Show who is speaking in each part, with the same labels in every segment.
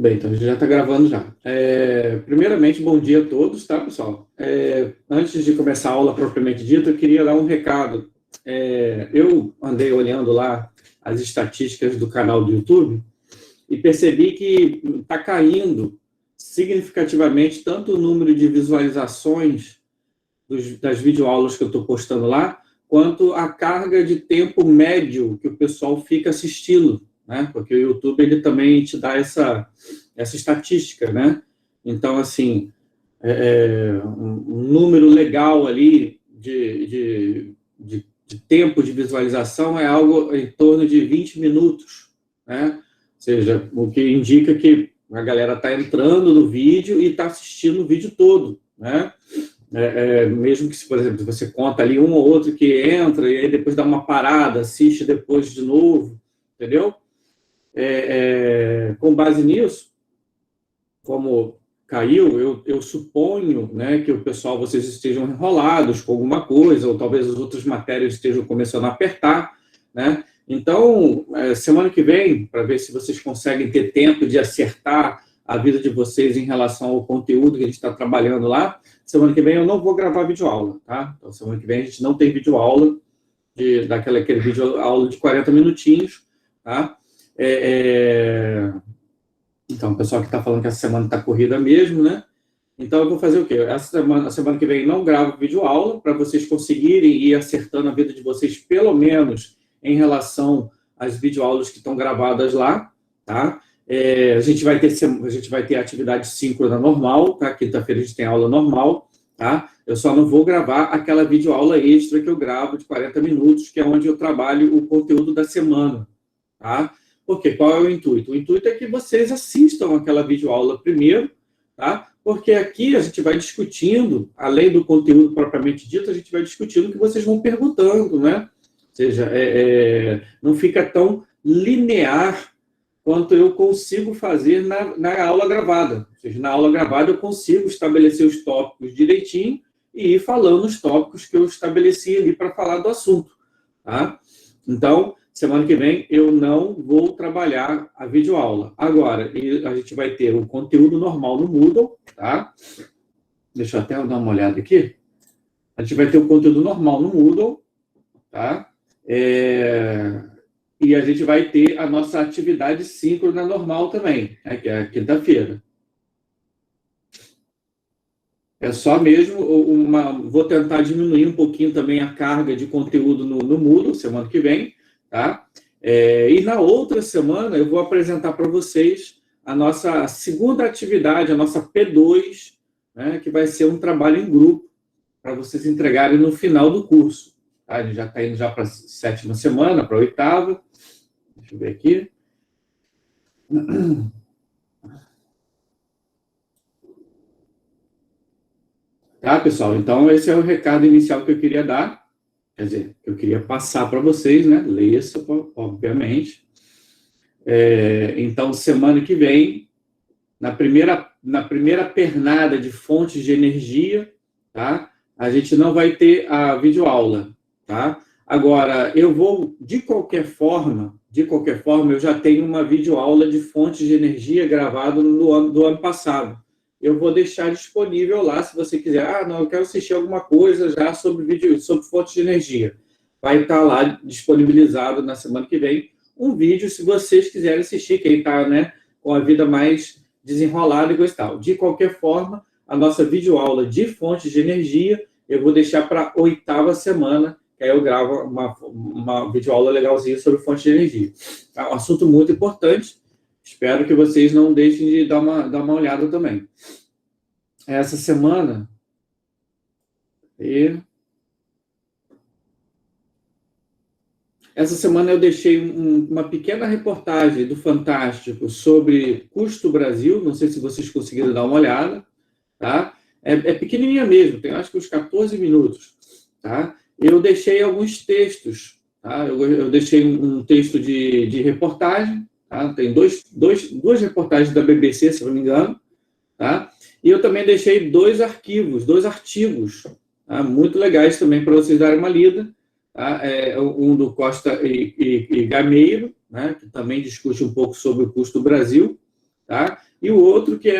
Speaker 1: Bem, então a gente já está gravando já. Primeiramente, bom dia a todos, tá, pessoal? Antes de começar a aula propriamente dita, eu queria dar um recado. Eu andei olhando lá as estatísticas do canal do YouTube e percebi que está caindo significativamente tanto o número de visualizações das videoaulas que eu estou postando lá, quanto a carga de tempo médio que o pessoal fica assistindo, né? Porque o YouTube ele também te dá essa estatística, né? Então, assim, um número legal ali de tempo de visualização é algo em torno de 20 minutos, né? Ou seja, o que indica que a galera está entrando no vídeo e está assistindo o vídeo todo, né? Mesmo que, por exemplo, você conta ali um ou outro que entra e aí depois dá uma parada, assiste depois de novo, entendeu? Com base nisso, como caiu, eu suponho, né, que o pessoal, vocês estejam enrolados com alguma coisa, ou talvez as outras matérias estejam começando a apertar, né? Então, semana que vem, para ver se vocês conseguem ter tempo de acertar a vida de vocês em relação ao conteúdo que a gente está trabalhando lá, semana que vem eu não vou gravar videoaula, tá? Então, semana que vem a gente não tem videoaula, aquele videoaula de 40 minutinhos, tá? Então, o pessoal que está falando que essa semana está corrida mesmo, né? Então, eu vou fazer o quê? A semana que vem não gravo videoaula, para vocês conseguirem ir acertando a vida de vocês, pelo menos em relação às videoaulas que estão gravadas lá, tá? A gente vai ter atividade síncrona normal, tá? Quinta-feira a gente tem aula normal, tá? Eu só não vou gravar aquela videoaula extra que eu gravo de 40 minutos, que é onde eu trabalho o conteúdo da semana, tá? Porque qual é o intuito? O intuito é que vocês assistam aquela videoaula primeiro, tá? Porque aqui a gente vai discutindo, além do conteúdo propriamente dito, a gente vai discutindo o que vocês vão perguntando, né? Ou seja, não fica tão linear quanto eu consigo fazer na aula gravada. Ou seja, na aula gravada eu consigo estabelecer os tópicos direitinho e ir falando os tópicos que eu estabeleci ali para falar do assunto, tá? Então, semana que vem eu não vou trabalhar a videoaula. Agora, a gente vai ter o conteúdo normal no Moodle, tá? Deixa eu até dar uma olhada aqui. A gente vai ter o conteúdo normal no Moodle, tá? E a gente vai ter a nossa atividade síncrona normal também, né? Que é a quinta-feira. É só mesmo vou tentar diminuir um pouquinho também a carga de conteúdo no Moodle, semana que vem, tá? E na outra semana eu vou apresentar para vocês a nossa segunda atividade, a nossa P2, né, que vai ser um trabalho em grupo para vocês entregarem no final do curso. Tá? A gente já está indo já para a 7ª semana, para a 8ª. Deixa eu ver aqui. Tá, pessoal? Então, esse é o recado inicial que eu queria dar. Quer dizer, eu queria passar para vocês, né? Leia-se, obviamente. Então, semana que vem, na primeira pernada de fontes de energia, tá? A gente não vai ter a videoaula, tá? Agora, eu vou, de qualquer forma, eu já tenho uma videoaula de fontes de energia gravada do ano passado. Eu vou deixar disponível lá, se você quiser. Ah, não, eu quero assistir alguma coisa já sobre fontes de energia. Vai estar lá disponibilizado na semana que vem um vídeo, se vocês quiserem assistir, quem está, né, com a vida mais desenrolada e coisa e tal. De qualquer forma, a nossa videoaula de fontes de energia, eu vou deixar para a 8ª semana, que aí eu gravo uma videoaula legalzinha sobre fontes de energia. É um assunto muito importante. Espero que vocês não deixem de dar uma olhada também. Essa semana... Essa semana eu deixei uma pequena reportagem do Fantástico sobre Custo Brasil, não sei se vocês conseguiram dar uma olhada, tá? É pequenininha mesmo, tem acho que uns 14 minutos, tá? Eu deixei alguns textos, tá? Eu deixei um texto de reportagem, tá? Tem duas reportagens da BBC, se não me engano, tá? E eu também deixei 2 artigos, tá? Muito legais também para vocês darem uma lida. Tá? Um do Costa e Gameiro, né, que também discute um pouco sobre o custo do Brasil, tá? E o outro que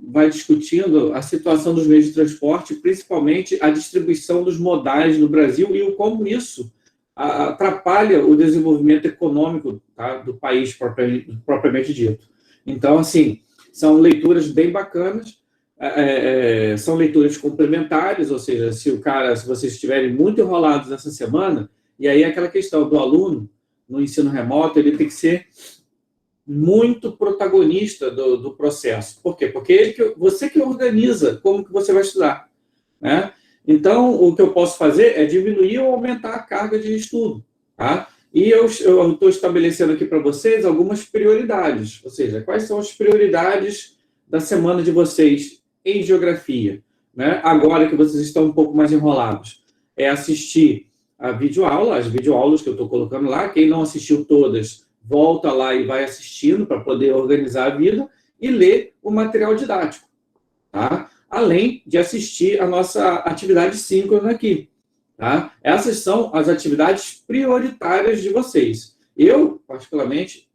Speaker 1: vai discutindo a situação dos meios de transporte, principalmente a distribuição dos modais no Brasil e como isso atrapalha o desenvolvimento econômico, tá, do país propriamente dito. Então, assim, são leituras bem bacanas, são leituras complementares, ou seja, se vocês estiverem muito enrolados essa semana, e aí aquela questão do aluno no ensino remoto, ele tem que ser muito protagonista do processo. Por quê? Porque você que organiza como que você vai estudar, né? Então, o que eu posso fazer é diminuir ou aumentar a carga de estudo, tá? E eu estou estabelecendo aqui para vocês algumas prioridades, ou seja, quais são as prioridades da semana de vocês em geografia, né? Agora que vocês estão um pouco mais enrolados, é assistir a videoaula, as videoaulas que eu estou colocando lá. Quem não assistiu todas, volta lá e vai assistindo para poder organizar a vida e ler o material didático, tá? Além de assistir a nossa atividade síncrona aqui, tá? Essas são as atividades prioritárias de vocês. Eu, particularmente,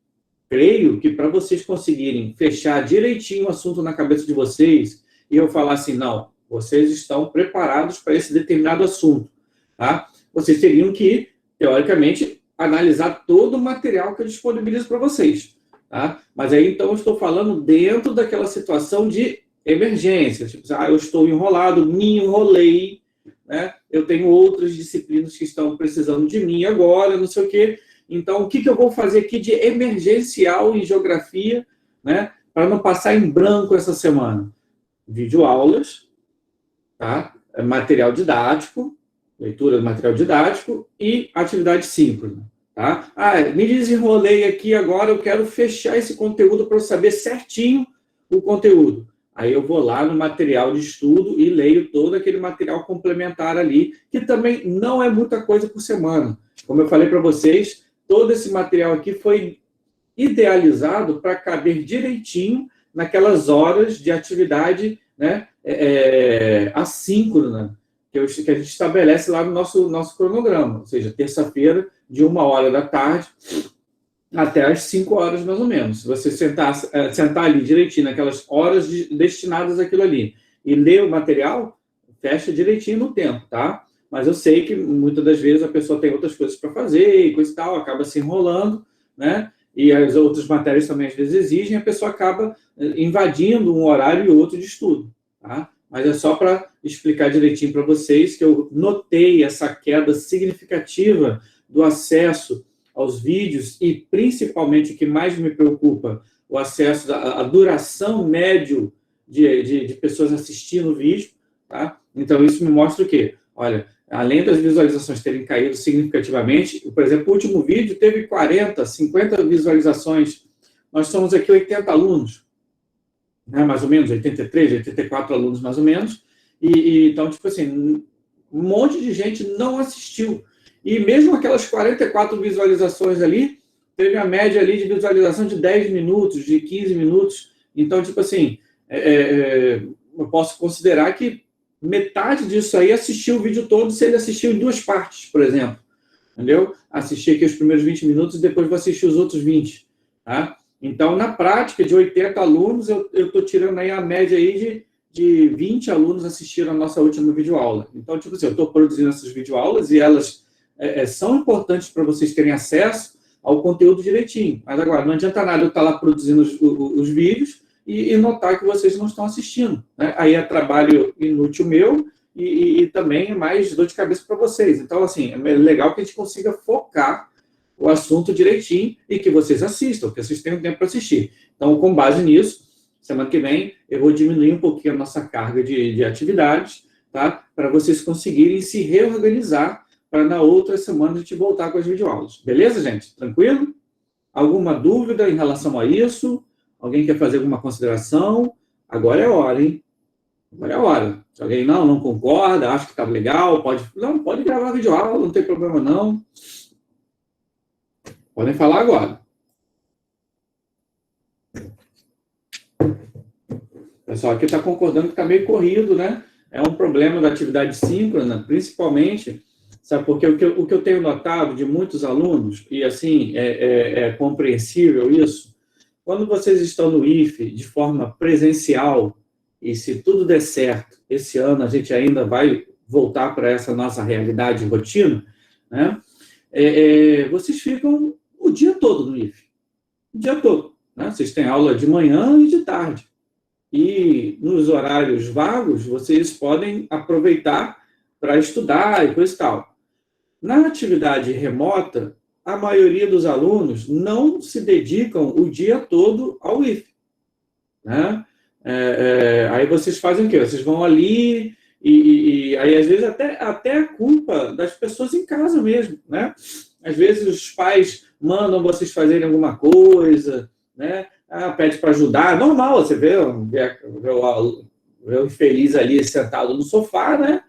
Speaker 1: creio que para vocês conseguirem fechar direitinho o assunto na cabeça de vocês e eu falar assim, não, vocês estão preparados para esse determinado assunto, tá? Vocês teriam que, teoricamente, analisar todo o material que eu disponibilizo para vocês, tá? Mas aí, então, eu estou falando dentro daquela situação de emergência, tipo, eu estou enrolado, me enrolei, né? Eu tenho outras disciplinas que estão precisando de mim agora, não sei o quê. Então, o que eu vou fazer aqui de emergencial em geografia, né? Para não passar em branco essa semana? Videoaulas, tá? Material didático, leitura do material didático e atividade síncrona, tá? Me desenrolei aqui agora, eu quero fechar esse conteúdo para eu saber certinho o conteúdo. Aí eu vou lá no material de estudo e leio todo aquele material complementar ali, que também não é muita coisa por semana. Como eu falei para vocês, todo esse material aqui foi idealizado para caber direitinho naquelas horas de atividade, né, assíncrona, que a gente estabelece lá no nosso cronograma. Ou seja, terça-feira, de 1h da tarde até às 5h, mais ou menos. Se você sentar ali direitinho, naquelas horas destinadas àquilo ali, e ler o material, fecha direitinho no tempo, tá? Mas eu sei que muitas das vezes a pessoa tem outras coisas para fazer e coisa e tal, acaba se enrolando, né? E as outras matérias também às vezes exigem, a pessoa acaba invadindo um horário e outro de estudo, tá? Mas é só para explicar direitinho para vocês que eu notei essa queda significativa do acesso aos vídeos e, principalmente, o que mais me preocupa, o acesso, a duração médio de pessoas assistindo o vídeo, tá? Então, isso me mostra o quê? Olha, além das visualizações terem caído significativamente, por exemplo, o último vídeo teve 40, 50 visualizações. Nós somos aqui 80 alunos, né? Mais ou menos, 83, 84 alunos, mais ou menos. Então, tipo assim, um monte de gente não assistiu. E mesmo aquelas 44 visualizações ali, teve a média ali de visualização de 10 minutos, de 15 minutos. Então, tipo assim, eu posso considerar que metade disso aí assistiu o vídeo todo, se ele assistiu em 2 partes, por exemplo. Entendeu? Assisti aqui os primeiros 20 minutos e depois vou assistir os outros 20. Tá? Então, na prática, de 80 alunos, eu estou tirando aí a média aí de 20 alunos assistiram a nossa última videoaula. Então, tipo assim, eu estou produzindo essas videoaulas e elas são importantes para vocês terem acesso ao conteúdo direitinho. Mas agora, não adianta nada eu estar lá produzindo os vídeos e notar que vocês não estão assistindo, né? Aí é trabalho inútil meu e também é mais dor de cabeça para vocês. Então, assim, é legal que a gente consiga focar o assunto direitinho e que vocês assistam, que vocês tenham tempo para assistir. Então, com base nisso, semana que vem eu vou diminuir um pouquinho a nossa carga de atividades, tá? Para vocês conseguirem se reorganizar para na outra semana a gente voltar com as videoaulas. Beleza, gente? Tranquilo? Alguma dúvida em relação a isso? Alguém quer fazer alguma consideração? Agora é a hora, hein? Agora é a hora. Se alguém não concorda, acha que está legal, pode gravar a videoaula, não tem problema não. Podem falar agora. O pessoal aqui está concordando que está meio corrido, né? É um problema da atividade síncrona, principalmente, sabe? Porque o que eu tenho notado de muitos alunos, e assim, é compreensível isso, quando vocês estão no IFE de forma presencial, e se tudo der certo, esse ano a gente ainda vai voltar para essa nossa realidade e rotina, né? Vocês ficam o dia todo no IFE, o dia todo, né? Vocês têm aula de manhã e de tarde. E nos horários vagos, vocês podem aproveitar para estudar e coisa e tal. Na atividade remota, a maioria dos alunos não se dedicam o dia todo ao IFE, né? Aí vocês fazem o quê? Vocês vão ali e aí, às vezes, até a culpa das pessoas em casa mesmo, né? Às vezes, os pais mandam vocês fazerem alguma coisa, né? Pede para ajudar. Normal, você vê o infeliz ali sentado no sofá, né?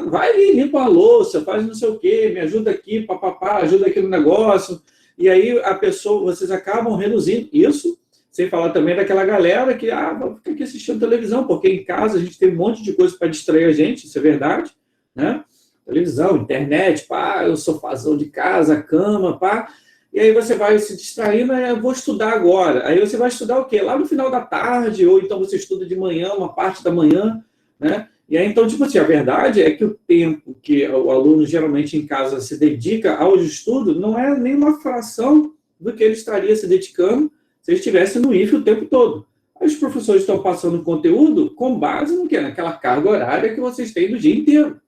Speaker 1: Vai ali, limpa a louça, faz não sei o quê, me ajuda aqui, papapá, ajuda aqui no negócio. E aí, vocês acabam reduzindo isso. Sem falar também daquela galera que fica aqui assistindo televisão, porque em casa a gente tem um monte de coisa para distrair a gente, isso é verdade, né? Televisão, internet, o sofazão de casa, a cama, e aí você vai se distraindo, eu vou estudar agora. Aí você vai estudar o quê? Lá no final da tarde, ou então você estuda de manhã, uma parte da manhã, né? E aí, então, tipo assim, a verdade é que o tempo que o aluno geralmente em casa se dedica ao estudo não é nem uma fração do que ele estaria se dedicando se ele estivesse no IFE o tempo todo. Aí os professores estão passando conteúdo com base no quê? Naquela carga horária que vocês têm do dia inteiro,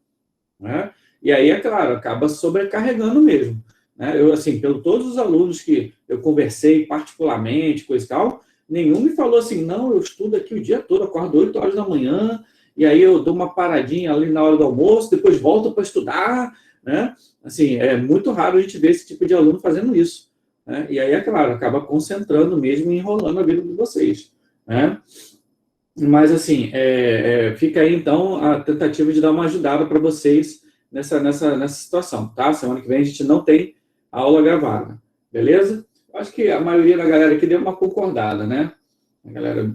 Speaker 1: né? E aí, é claro, acaba sobrecarregando mesmo, né? Eu, assim, todos os alunos que eu conversei particularmente, coisa e tal, nenhum me falou assim, não, eu estudo aqui o dia todo, acordo 8 horas da manhã, e aí eu dou uma paradinha ali na hora do almoço, depois volto para estudar, né? Assim, é muito raro a gente ver esse tipo de aluno fazendo isso, né? E aí, é claro, acaba concentrando mesmo e enrolando a vida de vocês, né? Mas, assim, fica aí, então, a tentativa de dar uma ajudada para vocês nessa situação, tá? Semana que vem a gente não tem aula gravada, beleza? Acho que a maioria da galera aqui deu uma concordada, né? A galera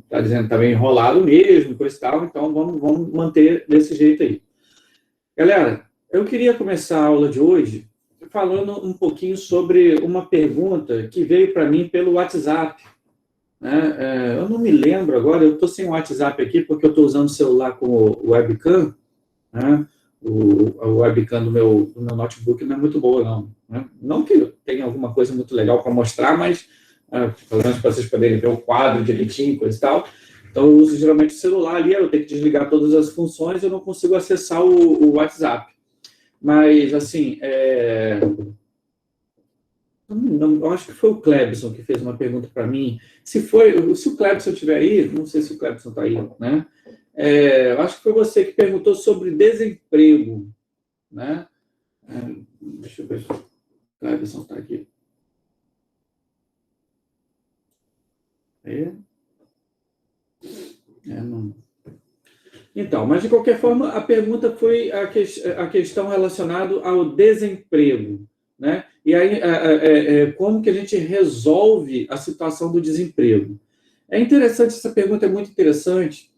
Speaker 1: está dizendo que está bem enrolado mesmo, coisa e tal, então vamos manter desse jeito aí. Galera, eu queria começar a aula de hoje falando um pouquinho sobre uma pergunta que veio para mim pelo WhatsApp, né? Eu não me lembro agora, eu estou sem o WhatsApp aqui porque eu estou usando o celular como webcam, né? O webcam do meu notebook não é muito boa, não, né? Não que tenha alguma coisa muito legal para mostrar, mas pelo menos para vocês poderem ver o quadro direitinho, coisa e tal. Então, eu uso geralmente o celular ali, eu tenho que desligar todas as funções, eu não consigo acessar o WhatsApp. Mas, assim, eu acho que foi o Clebson que fez uma pergunta para mim. Se o Clebson estiver aí, não sei se o Clebson está aí, né? Eu acho que foi você que perguntou sobre desemprego, né? Deixa eu ver se o Clebson está aqui. Não. Então, mas de qualquer forma, a pergunta foi a questão relacionada ao desemprego, né? E aí, como que a gente resolve a situação do desemprego? É interessante, essa pergunta é muito interessante,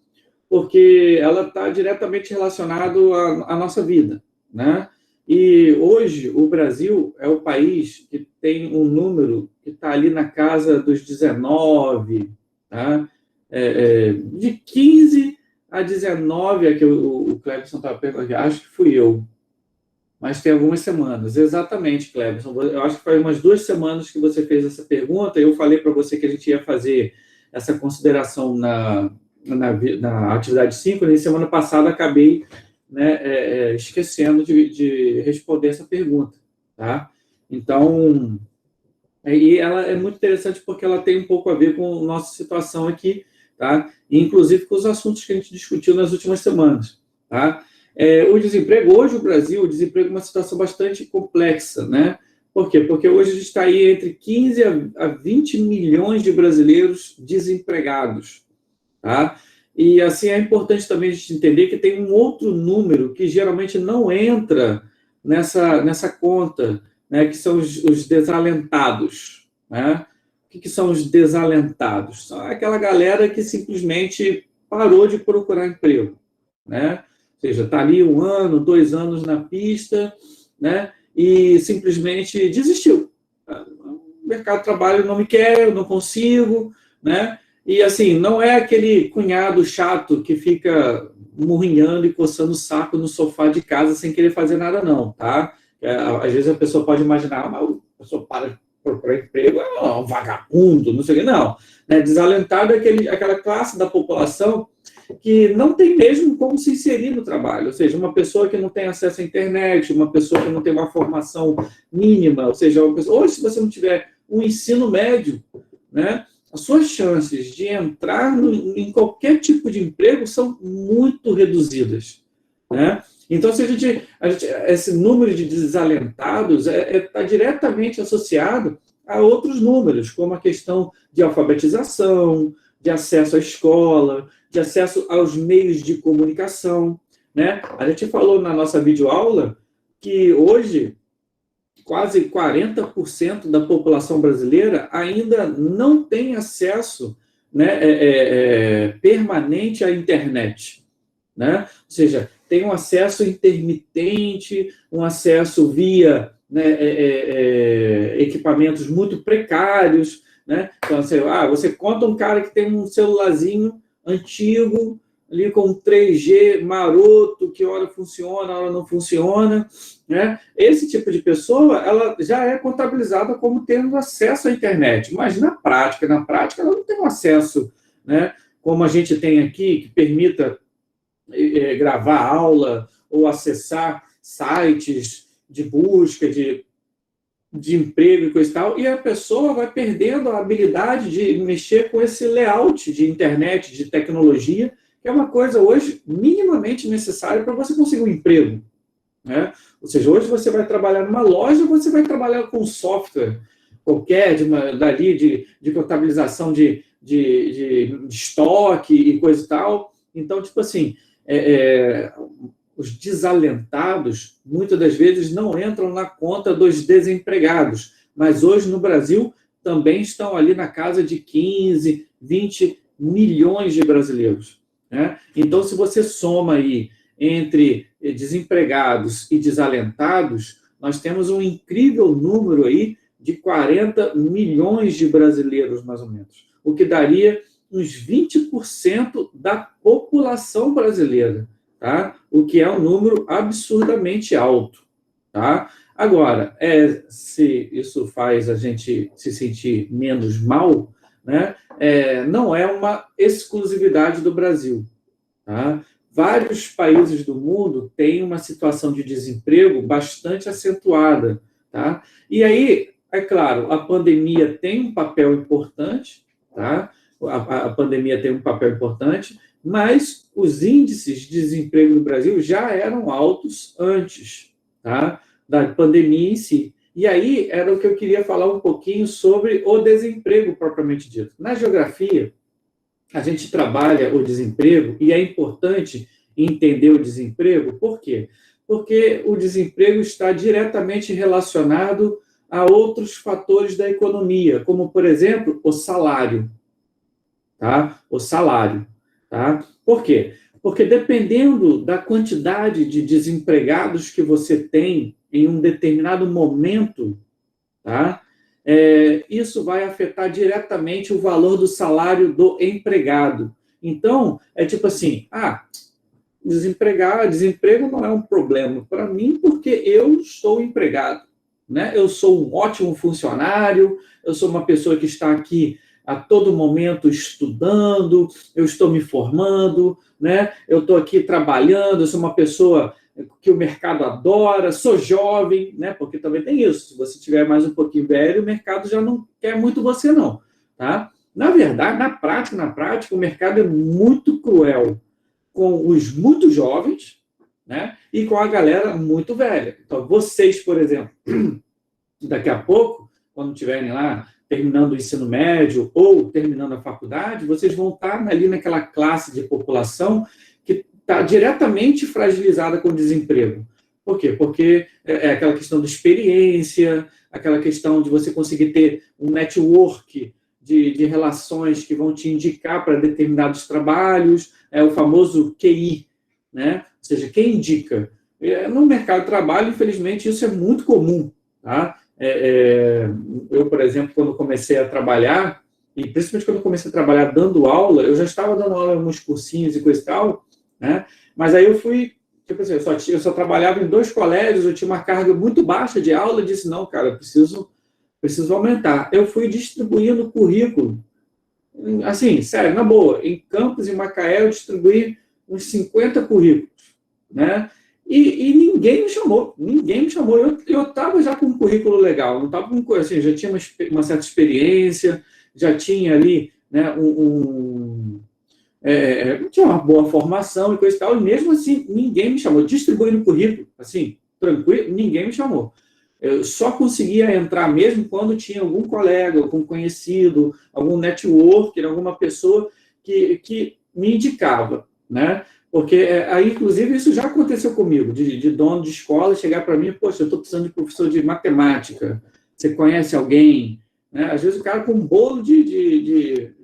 Speaker 1: porque ela está diretamente relacionada à nossa vida, né? E hoje o Brasil é o país que tem um número que está ali na casa dos 19, tá? De 15 a 19, é que o Clebson estava perguntando, acho que fui eu, mas tem algumas semanas. Exatamente, Clebson. Eu acho que foi umas 2 semanas que você fez essa pergunta, e eu falei para você que a gente ia fazer essa consideração na atividade 5, e na semana passada acabei, né, esquecendo de responder essa pergunta, tá? Então, e ela é muito interessante porque ela tem um pouco a ver com a nossa situação aqui, tá? E, inclusive, com os assuntos que a gente discutiu nas últimas semanas, tá? O desemprego, hoje o Brasil, o desemprego é uma situação bastante complexa, né? Por quê? Porque hoje a gente está aí entre 15 a 20 milhões de brasileiros desempregados, tá? E, assim, é importante também a gente entender que tem um outro número que geralmente não entra nessa conta, né, que são os desalentados, né? O que são os desalentados? São aquela galera que simplesmente parou de procurar emprego, né? Ou seja, está ali 1 ano, 2 anos na pista, né? E simplesmente desistiu. A mercado de trabalho não me quer, eu não consigo, né? E, assim, não é aquele cunhado chato que fica murrinhando e coçando o saco no sofá de casa sem querer fazer nada, não, tá? Às vezes a pessoa pode imaginar, mas a pessoa para de procurar emprego, é um vagabundo, não sei o quê. Não, né? Desalentado é aquela classe da população que não tem mesmo como se inserir no trabalho, ou seja, uma pessoa que não tem acesso à internet, uma pessoa que não tem uma formação mínima, ou seja, ou se você não tiver um ensino médio, né, as suas chances de entrar em qualquer tipo de emprego são muito reduzidas, né? Então, se esse número de desalentados está diretamente associado a outros números, como a questão de alfabetização, de acesso à escola, de acesso aos meios de comunicação, né? A gente falou na nossa videoaula que hoje quase 40% da população brasileira ainda não tem acesso, né, permanente à internet, né? Ou seja, tem um acesso intermitente, um acesso via, né, equipamentos muito precários, né? Então, você conta um cara que tem um celularzinho antigo, ali com 3G maroto, que hora funciona, hora não funciona, né? Esse tipo de pessoa, ela já é contabilizada como tendo acesso à internet, mas na prática ela não tem um acesso, né, como a gente tem aqui, que permita gravar aula ou acessar sites de busca de emprego e coisa e tal, e a pessoa vai perdendo a habilidade de mexer com esse layout de internet, de tecnologia, que é uma coisa hoje minimamente necessária para você conseguir um emprego, né? Ou seja, hoje você vai trabalhar numa loja, você vai trabalhar com software qualquer, de contabilização de estoque e coisa e tal. Então, tipo assim, os desalentados, muitas das vezes, não entram na conta dos desempregados, mas hoje no Brasil também estão ali na casa de 15, 20 milhões de brasileiros, né? Então, se você soma aí entre desempregados e desalentados, nós temos um incrível número aí de 40 milhões de brasileiros, mais ou menos, o que daria uns 20% da população brasileira, tá? O que é um número absurdamente alto, tá? Agora, se isso faz a gente se sentir menos mal, né? Não é uma exclusividade do Brasil, tá? Vários países do mundo têm uma situação de desemprego bastante acentuada, tá? E aí, é claro, a pandemia tem um papel importante, tá? A pandemia tem um papel importante, mas os índices de desemprego no Brasil já eram altos antes, tá, da pandemia em si. E aí era o que eu queria falar um pouquinho sobre o desemprego propriamente dito. Na geografia, a gente trabalha o desemprego e é importante entender o desemprego. Por quê? Porque o desemprego está diretamente relacionado a outros fatores da economia, como, por exemplo, o salário. Tá? O salário. Tá? Por quê? Porque dependendo da quantidade de desempregados que você tem em um determinado momento, tá? Isso vai afetar diretamente o valor do salário do empregado. Então, é tipo assim, desemprego não é um problema para mim porque eu estou empregado, né? Eu sou um ótimo funcionário, eu sou uma pessoa que está aqui a todo momento estudando, eu estou me formando, né? Eu estou aqui trabalhando, eu sou uma pessoa que o mercado adora, sou jovem, né? Porque também tem isso, se você tiver mais um pouquinho velho, o mercado já não quer muito você, não, tá? Na verdade, na prática, o mercado é muito cruel com os muito jovens, né? E com a galera muito velha. Então, vocês, por exemplo, daqui a pouco, quando estiverem lá terminando o ensino médio ou terminando a faculdade, vocês vão estar ali naquela classe de população que está diretamente fragilizada com o desemprego. Por quê? Porque é aquela questão de experiência, aquela questão de você conseguir ter um network de relações que vão te indicar para determinados trabalhos, o famoso QI, né? Ou seja, quem indica. No mercado de trabalho, infelizmente, isso é muito comum, tá? Eu, por exemplo, quando comecei a trabalhar, e principalmente quando comecei a trabalhar dando aula, eu já estava dando aula em alguns cursinhos e coisa e tal, né? Mas aí eu fui, tipo assim, eu só trabalhava em 2 colégios, eu tinha uma carga muito baixa de aula, e disse, não, cara, preciso aumentar. Eu fui distribuindo currículo, assim, sério, na boa, em Campos e Macaé eu distribuí uns 50 currículos, né? E ninguém me chamou. Eu estava já com um currículo legal, não estava com assim, já tinha uma certa experiência, já tinha ali, né, tinha uma boa formação e coisa e tal, e mesmo assim ninguém me chamou. Distribuindo currículo, assim, tranquilo, ninguém me chamou. Eu só conseguia entrar mesmo quando tinha algum colega, algum conhecido, algum networker, alguma pessoa que me indicava, né? Porque aí, inclusive, isso já aconteceu comigo, de dono de escola chegar para mim, poxa, eu estou precisando de professor de matemática, você conhece alguém? Né? Às vezes o cara com um bolo de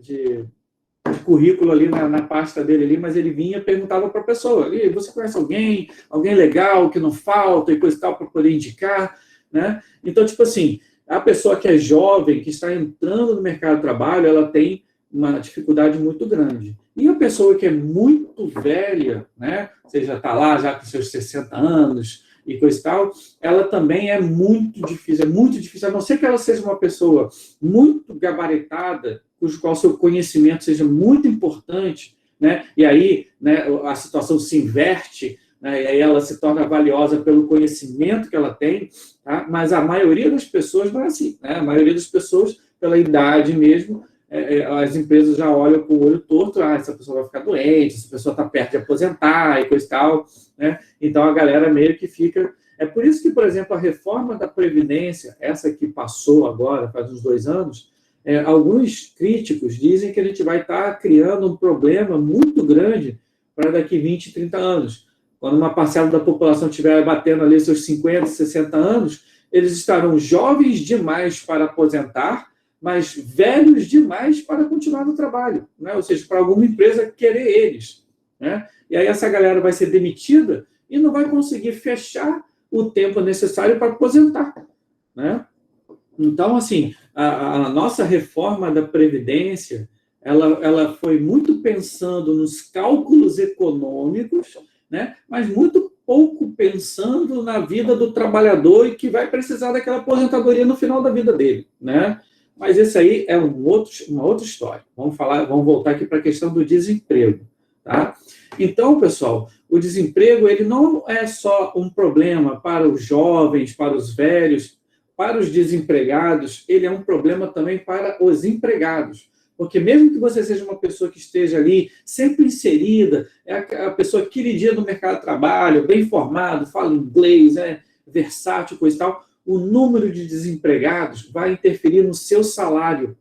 Speaker 1: currículo ali na pasta dele ali, mas ele vinha e perguntava para a pessoa, você conhece alguém? Alguém legal, que não falta e coisa e tal, para poder indicar, né? Então, tipo assim, a pessoa que é jovem, que está entrando no mercado de trabalho, ela tem uma dificuldade muito grande. E a pessoa que é muito velha, né? Você já está lá, já com seus 60 anos e coisa e tal, ela também é muito difícil, a não ser que ela seja uma pessoa muito gabaritada, cujo qual seu conhecimento seja muito importante, né? E aí, né, a situação se inverte, né? E aí ela se torna valiosa pelo conhecimento que ela tem, tá? Mas a maioria das pessoas não é assim, né? A maioria das pessoas, pela idade mesmo, as empresas já olham com o olho torto, essa pessoa vai ficar doente, essa pessoa está perto de aposentar e coisa e tal, né? Então a galera meio que fica... É por isso que, por exemplo, a reforma da Previdência, essa que passou agora, faz uns 2 anos, alguns críticos dizem que a gente vai estar criando um problema muito grande para daqui 20, 30 anos. Quando uma parcela da população estiver batendo ali seus 50, 60 anos, eles estarão jovens demais para aposentar, mas velhos demais para continuar no trabalho, né? Ou seja, para alguma empresa querer eles, né? E aí essa galera vai ser demitida e não vai conseguir fechar o tempo necessário para aposentar, né? Então, assim, a nossa reforma da Previdência, ela foi muito pensando nos cálculos econômicos, né? Mas muito pouco pensando na vida do trabalhador e que vai precisar daquela aposentadoria no final da vida dele, né? Mas esse aí é uma outra história. Vamos voltar aqui para a questão do desemprego, tá? Então, pessoal, o desemprego ele não é só um problema para os jovens, para os velhos, para os desempregados, ele é um problema também para os empregados. Porque mesmo que você seja uma pessoa que esteja ali sempre inserida, é a pessoa queridinha do mercado de trabalho, bem formado, fala inglês, é versátil, coisa e tal, o número de desempregados vai interferir no seu salário,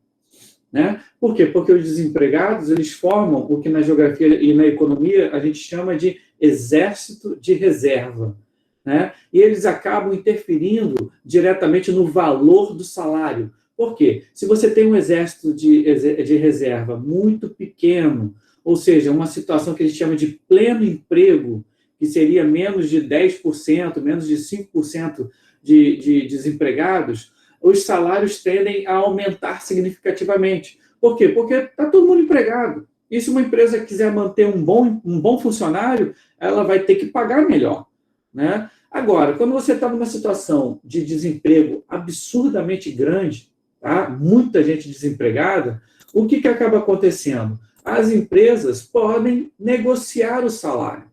Speaker 1: né? Por quê? Porque os desempregados, eles formam o que na geografia e na economia a gente chama de exército de reserva, né? E eles acabam interferindo diretamente no valor do salário. Por quê? Se você tem um exército de reserva muito pequeno, ou seja, uma situação que a gente chama de pleno emprego, que seria menos de 10%, menos de 5% de desempregados, os salários tendem a aumentar significativamente. Por quê? Porque está todo mundo empregado. E se uma empresa quiser manter um bom funcionário, ela vai ter que pagar melhor, né? Agora, quando você está numa situação de desemprego absurdamente grande, tá? Muita gente desempregada, o que acaba acontecendo? As empresas podem negociar o salário.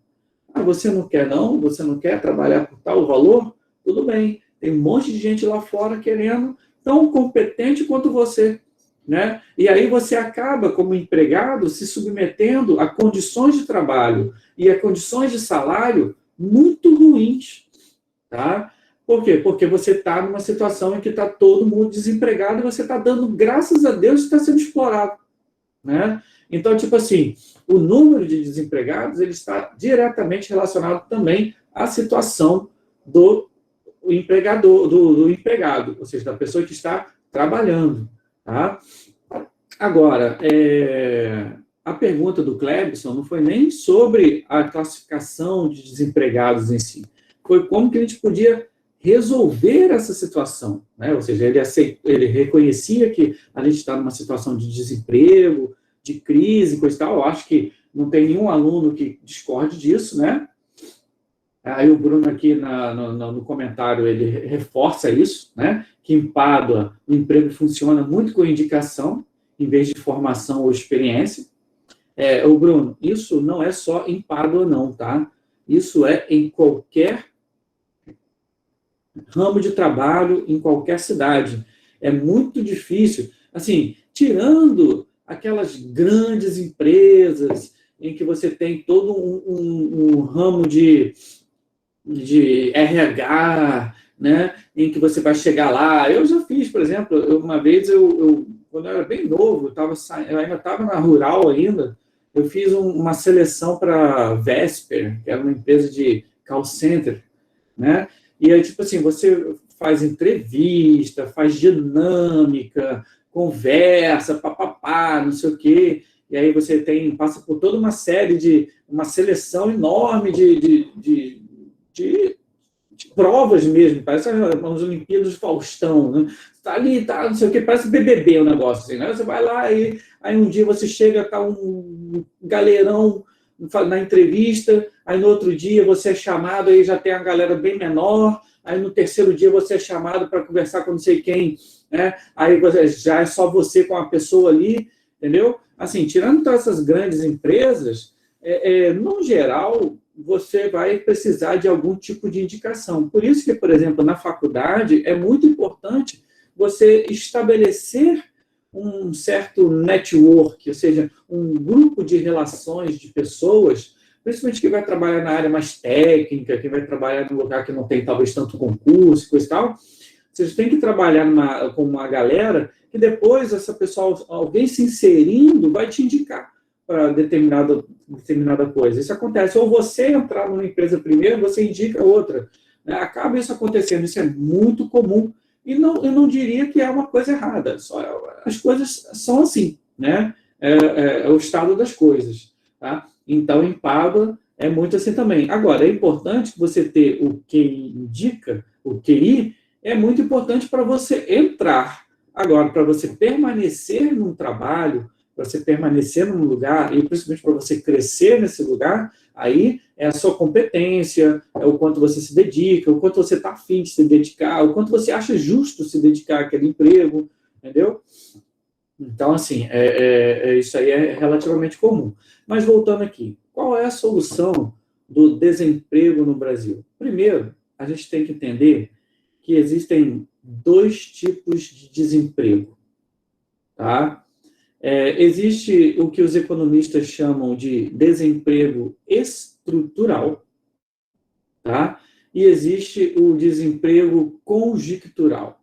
Speaker 1: Você não quer não? Você não quer trabalhar por tal valor? Tudo bem. Tem um monte de gente lá fora querendo, tão competente quanto você, né? E aí você acaba, como empregado, se submetendo a condições de trabalho e a condições de salário muito ruins, tá? Por quê? Porque você está numa situação em que está todo mundo desempregado e você está dando graças a Deus que está sendo explorado, né? Então, tipo assim, o número de desempregados ele está diretamente relacionado também à situação do empregador, do empregado, ou seja, da pessoa que está trabalhando, tá? Agora, a pergunta do Clebson não foi nem sobre a classificação de desempregados em si, foi como que a gente podia resolver essa situação, né? Ou seja, ele reconhecia que a gente está numa situação de desemprego, de crise, coisa e tal. Eu acho que não tem nenhum aluno que discorde disso, né? Aí o Bruno aqui no comentário, ele reforça isso, né? Que em Pádua o emprego funciona muito com indicação, em vez de formação ou experiência. O Bruno, isso não é só em Pádua, não, tá? Isso é em qualquer ramo de trabalho, em qualquer cidade. É muito difícil. Assim, tirando aquelas grandes empresas em que você tem todo um ramo de RH, né, em que você vai chegar lá. Eu já fiz, por exemplo, uma vez, quando eu era bem novo, eu ainda estava na rural ainda, eu fiz uma seleção para a Vesper, que era uma empresa de call center, né? E aí, tipo assim, você faz entrevista, faz dinâmica, conversa, papapá, não sei o quê, e aí você passa por toda uma série uma seleção enorme de provas mesmo, parece umas Olimpíadas de Faustão, né? Tá ali, tá, não sei o que, parece BBB o negócio, assim, né? Você vai lá e aí um dia você chega, tá um galerão na entrevista, aí no outro dia você é chamado, aí já tem a galera bem menor, aí no terceiro dia você é chamado para conversar com não sei quem, né? Aí já é só você com a pessoa ali, entendeu? Assim, tirando todas essas grandes empresas, no geral, você vai precisar de algum tipo de indicação. Por isso que, por exemplo, na faculdade, é muito importante você estabelecer um certo network, ou seja, um grupo de relações de pessoas, principalmente que vai trabalhar na área mais técnica, que vai trabalhar num lugar que não tem talvez tanto concurso, coisa e tal. Vocês têm que trabalhar com uma galera que depois essa pessoa, alguém se inserindo, vai te indicar para determinada coisa. Isso acontece. Ou você entrar numa empresa primeiro, você indica outra. Né? Acaba isso acontecendo. Isso é muito comum. E eu não diria que é uma coisa errada. As coisas são assim. Né? É o estado das coisas. Tá? Então, em Pádua, é muito assim também. Agora, é importante você ter o QI indica, o QI, é muito importante para você entrar. Agora, para você permanecer num trabalho, para você permanecer num lugar, e principalmente para você crescer nesse lugar, aí é a sua competência, é o quanto você se dedica, o quanto você está afim de se dedicar, o quanto você acha justo se dedicar àquele emprego, entendeu? Então, assim, isso aí é relativamente comum. Mas voltando aqui, qual é a solução do desemprego no Brasil? Primeiro, a gente tem que entender que existem dois tipos de desemprego, tá? Existe o que os economistas chamam de desemprego estrutural, tá? E existe o desemprego conjuntural,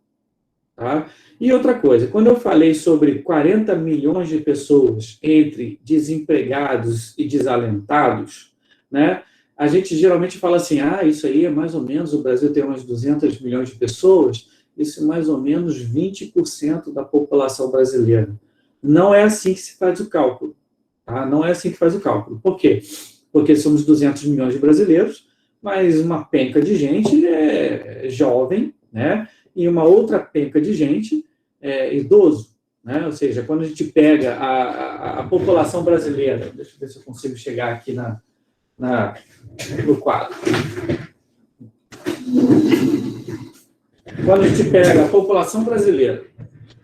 Speaker 1: tá? E outra coisa, quando eu falei sobre 40 milhões de pessoas entre desempregados e desalentados, né? A gente geralmente fala assim, isso aí é mais ou menos, o Brasil tem umas 200 milhões de pessoas, isso é mais ou menos 20% da população brasileira. Não é assim que se faz o cálculo. Tá? Não é assim que faz o cálculo. Por quê? Porque somos 200 milhões de brasileiros, mas uma penca de gente é jovem, né? E uma outra penca de gente é idoso. Né? Ou seja, quando a gente pega a população brasileira, deixa eu ver se eu consigo chegar aqui no quadro. Quando a gente pega a população brasileira,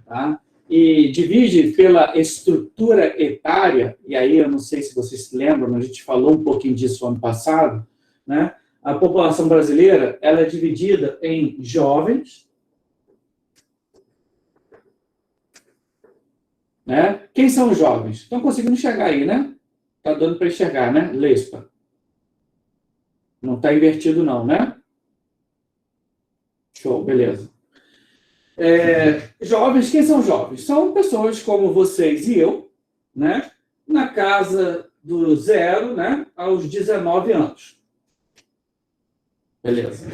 Speaker 1: tá? E divide pela estrutura etária, e aí eu não sei se vocês se lembram, a gente falou um pouquinho disso ano passado, né? A população brasileira, ela é dividida em jovens, né? Quem são os jovens? Estão conseguindo enxergar aí, né? Está dando para enxergar, né? Lespa. Não está invertido não, né? Show, beleza. Jovens, quem são jovens? São pessoas como vocês e eu, né? Na casa do 0, né, aos 19 anos. Beleza.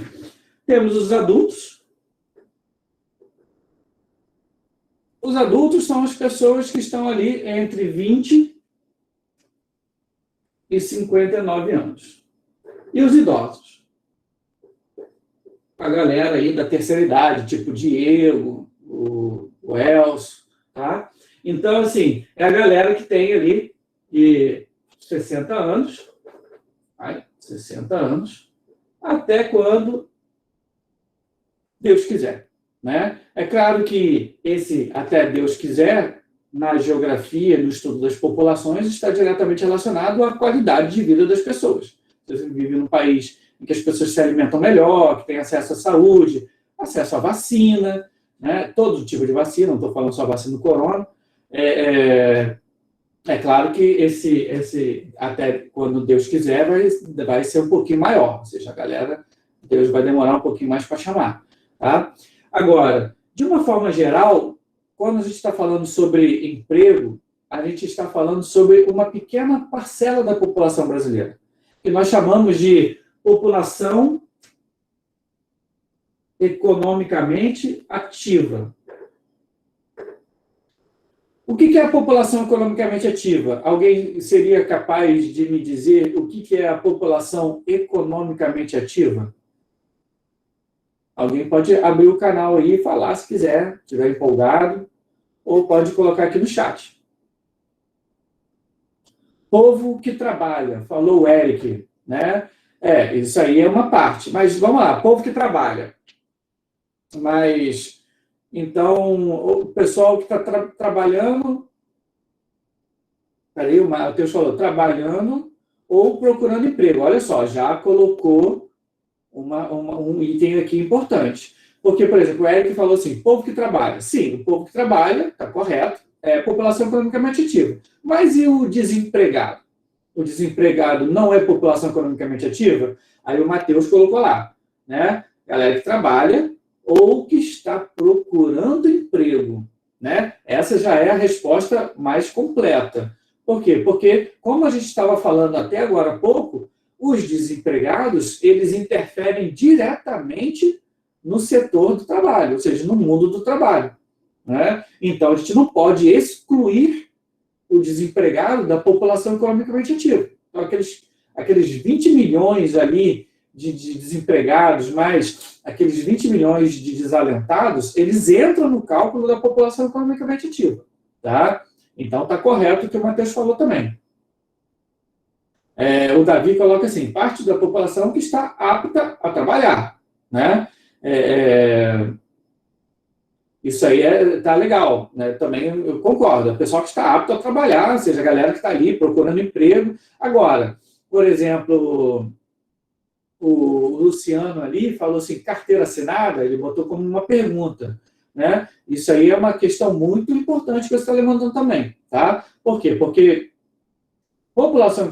Speaker 1: Temos os adultos. Os adultos são as pessoas que estão ali entre 20 e 59 anos. E os idosos? a galera aí da terceira idade, tipo Diego, o Elcio, tá? Então, assim, é a galera que tem ali de 60 anos, 60 anos, até quando Deus quiser, né? É claro que esse até Deus quiser, na geografia, no estudo das populações, está diretamente relacionado à qualidade de vida das pessoas. Você vive num país em que as pessoas se alimentam melhor, que tem acesso à saúde, acesso à vacina, né? Todo tipo de vacina, não estou falando só vacina do corona. É claro que esse até quando Deus quiser, vai ser um pouquinho maior, ou seja, a galera, Deus vai demorar um pouquinho mais para chamar. Tá? Agora, de uma forma geral, quando a gente está falando sobre emprego, a gente está falando sobre uma pequena parcela da população brasileira, que nós chamamos de população economicamente ativa. O que é a população economicamente ativa? Alguém seria capaz de me dizer o que é a população economicamente ativa? Alguém pode abrir o canal aí e falar se quiser, estiver empolgado, ou pode colocar aqui no chat. Povo que trabalha, falou o Eric, né? Isso aí é uma parte, mas vamos lá, povo que trabalha. Mas, então, o pessoal que está trabalhando, peraí, o Matheus falou, trabalhando ou procurando emprego. Olha só, já colocou um item aqui importante. Porque, por exemplo, o Eric falou assim, povo que trabalha. Sim, o povo que trabalha, está correto, é população economicamente ativa. Mas e o desempregado? O desempregado não é população economicamente ativa? Aí o Matheus colocou lá, né? Galera que trabalha ou que está procurando emprego, né? Essa já é a resposta mais completa. Por quê? Porque, como a gente estava falando até agora há pouco, os desempregados, eles interferem diretamente no setor do trabalho, ou seja, no mundo do trabalho, né? Então, a gente não pode excluir o desempregado da população economicamente ativa. Então, aqueles 20 milhões ali de desempregados, mais aqueles 20 milhões de desalentados, eles entram no cálculo da população economicamente ativa, tá? Então, está correto o que o Matheus falou também. O Davi coloca assim, parte da população que está apta a trabalhar, né? Isso aí tá legal, né? Também eu concordo. O pessoal que está apto a trabalhar, ou seja, a galera que está ali procurando emprego. Agora, por exemplo, o Luciano ali falou assim, carteira assinada, ele botou como uma pergunta, né? Isso aí é uma questão muito importante que você está levantando também, tá? Por quê? Porque população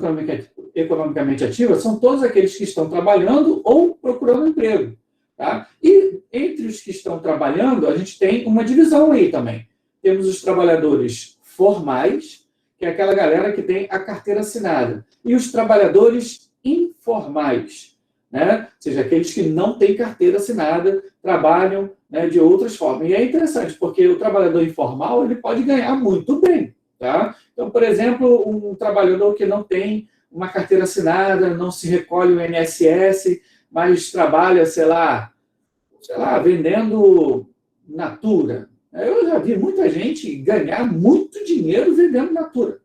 Speaker 1: economicamente ativa são todos aqueles que estão trabalhando ou procurando emprego. Tá? E entre os que estão trabalhando, a gente tem uma divisão aí também. Temos os trabalhadores formais, que é aquela galera que tem a carteira assinada, e os trabalhadores informais, né? Ou seja, aqueles que não têm carteira assinada, trabalham, né, de outras formas. E é interessante, porque o trabalhador informal ele pode ganhar muito bem. Tá? Então, por exemplo, um trabalhador que não tem uma carteira assinada, não se recolhe o INSS, mas trabalha, sei lá, vendendo Natura. Eu já vi muita gente ganhar muito dinheiro vendendo Natura,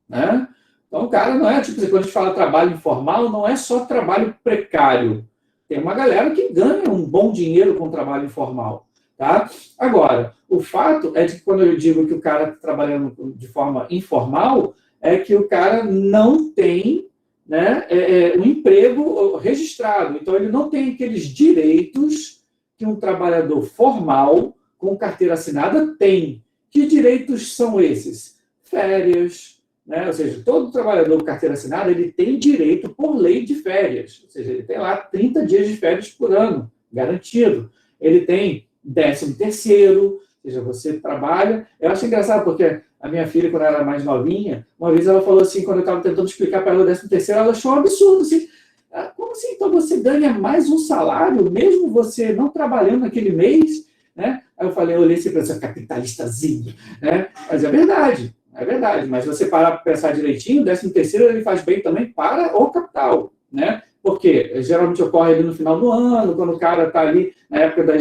Speaker 1: né? Então, o cara não é, tipo, quando a gente fala trabalho informal, não é só trabalho precário. Tem uma galera que ganha um bom dinheiro com trabalho informal. Tá? Agora, o fato é que quando eu digo que o cara está trabalhando de forma informal, é que o cara não tem, né, um emprego registrado. Então, ele não tem aqueles direitos que um trabalhador formal com carteira assinada tem. Que direitos são esses? Férias, né? Ou seja, todo trabalhador com carteira assinada ele tem direito por lei de férias. Ou seja, ele tem lá 30 dias de férias por ano, garantido. Ele tem 13º, ou seja, você trabalha. Eu acho engraçado, porque a minha filha, quando ela era mais novinha, uma vez ela falou assim, quando eu estava tentando explicar para ela o 13º, ela achou um absurdo, assim, como assim? Então você ganha mais um salário, mesmo você não trabalhando naquele mês, né? Aí eu olhei assim para essa capitalistazinha, né? Mas é verdade, mas você parar para pensar direitinho, o 13º ele faz bem também para o capital, né? Porque geralmente ocorre ali no final do ano, quando o cara está ali na época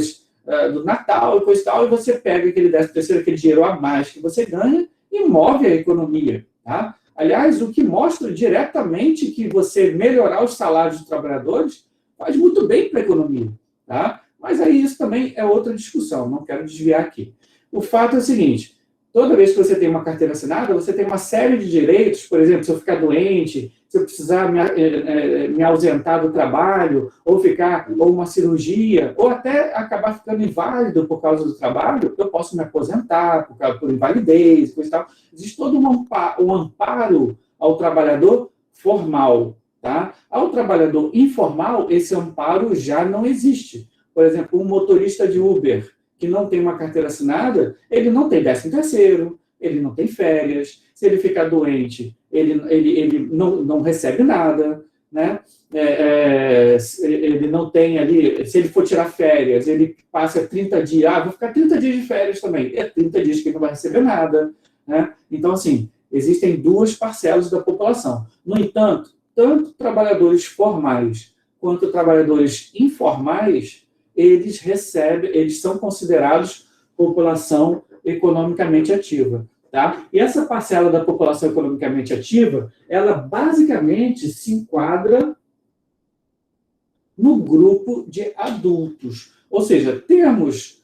Speaker 1: do Natal e coisa e tal, e você pega aquele 13º, aquele dinheiro a mais que você ganha e move a economia. Tá? Aliás, o que mostra diretamente que você melhorar os salários dos trabalhadores faz muito bem para a economia. Tá? Mas aí isso também é outra discussão, não quero desviar aqui. O fato é o seguinte, toda vez que você tem uma carteira assinada, você tem uma série de direitos, por exemplo, se eu ficar doente, se eu precisar me ausentar do trabalho, ou uma cirurgia, ou até acabar ficando inválido por causa do trabalho, eu posso me aposentar por invalidez, coisa e tal. Existe todo um amparo ao trabalhador formal. Tá? Ao trabalhador informal, esse amparo já não existe. Por exemplo, um motorista de Uber que não tem uma carteira assinada, ele não tem 13º, ele não tem férias, se ele ficar doente, ele não recebe nada, né? Ele não tem ali, se ele for tirar férias, ele passa 30 dias, vou ficar 30 dias de férias também, 30 dias que ele não vai receber nada, né? Então, assim, existem duas parcelas da população. No entanto, tanto trabalhadores formais quanto trabalhadores informais, eles são considerados população economicamente ativa. Tá? E essa parcela da população economicamente ativa, ela basicamente se enquadra no grupo de adultos. Ou seja, temos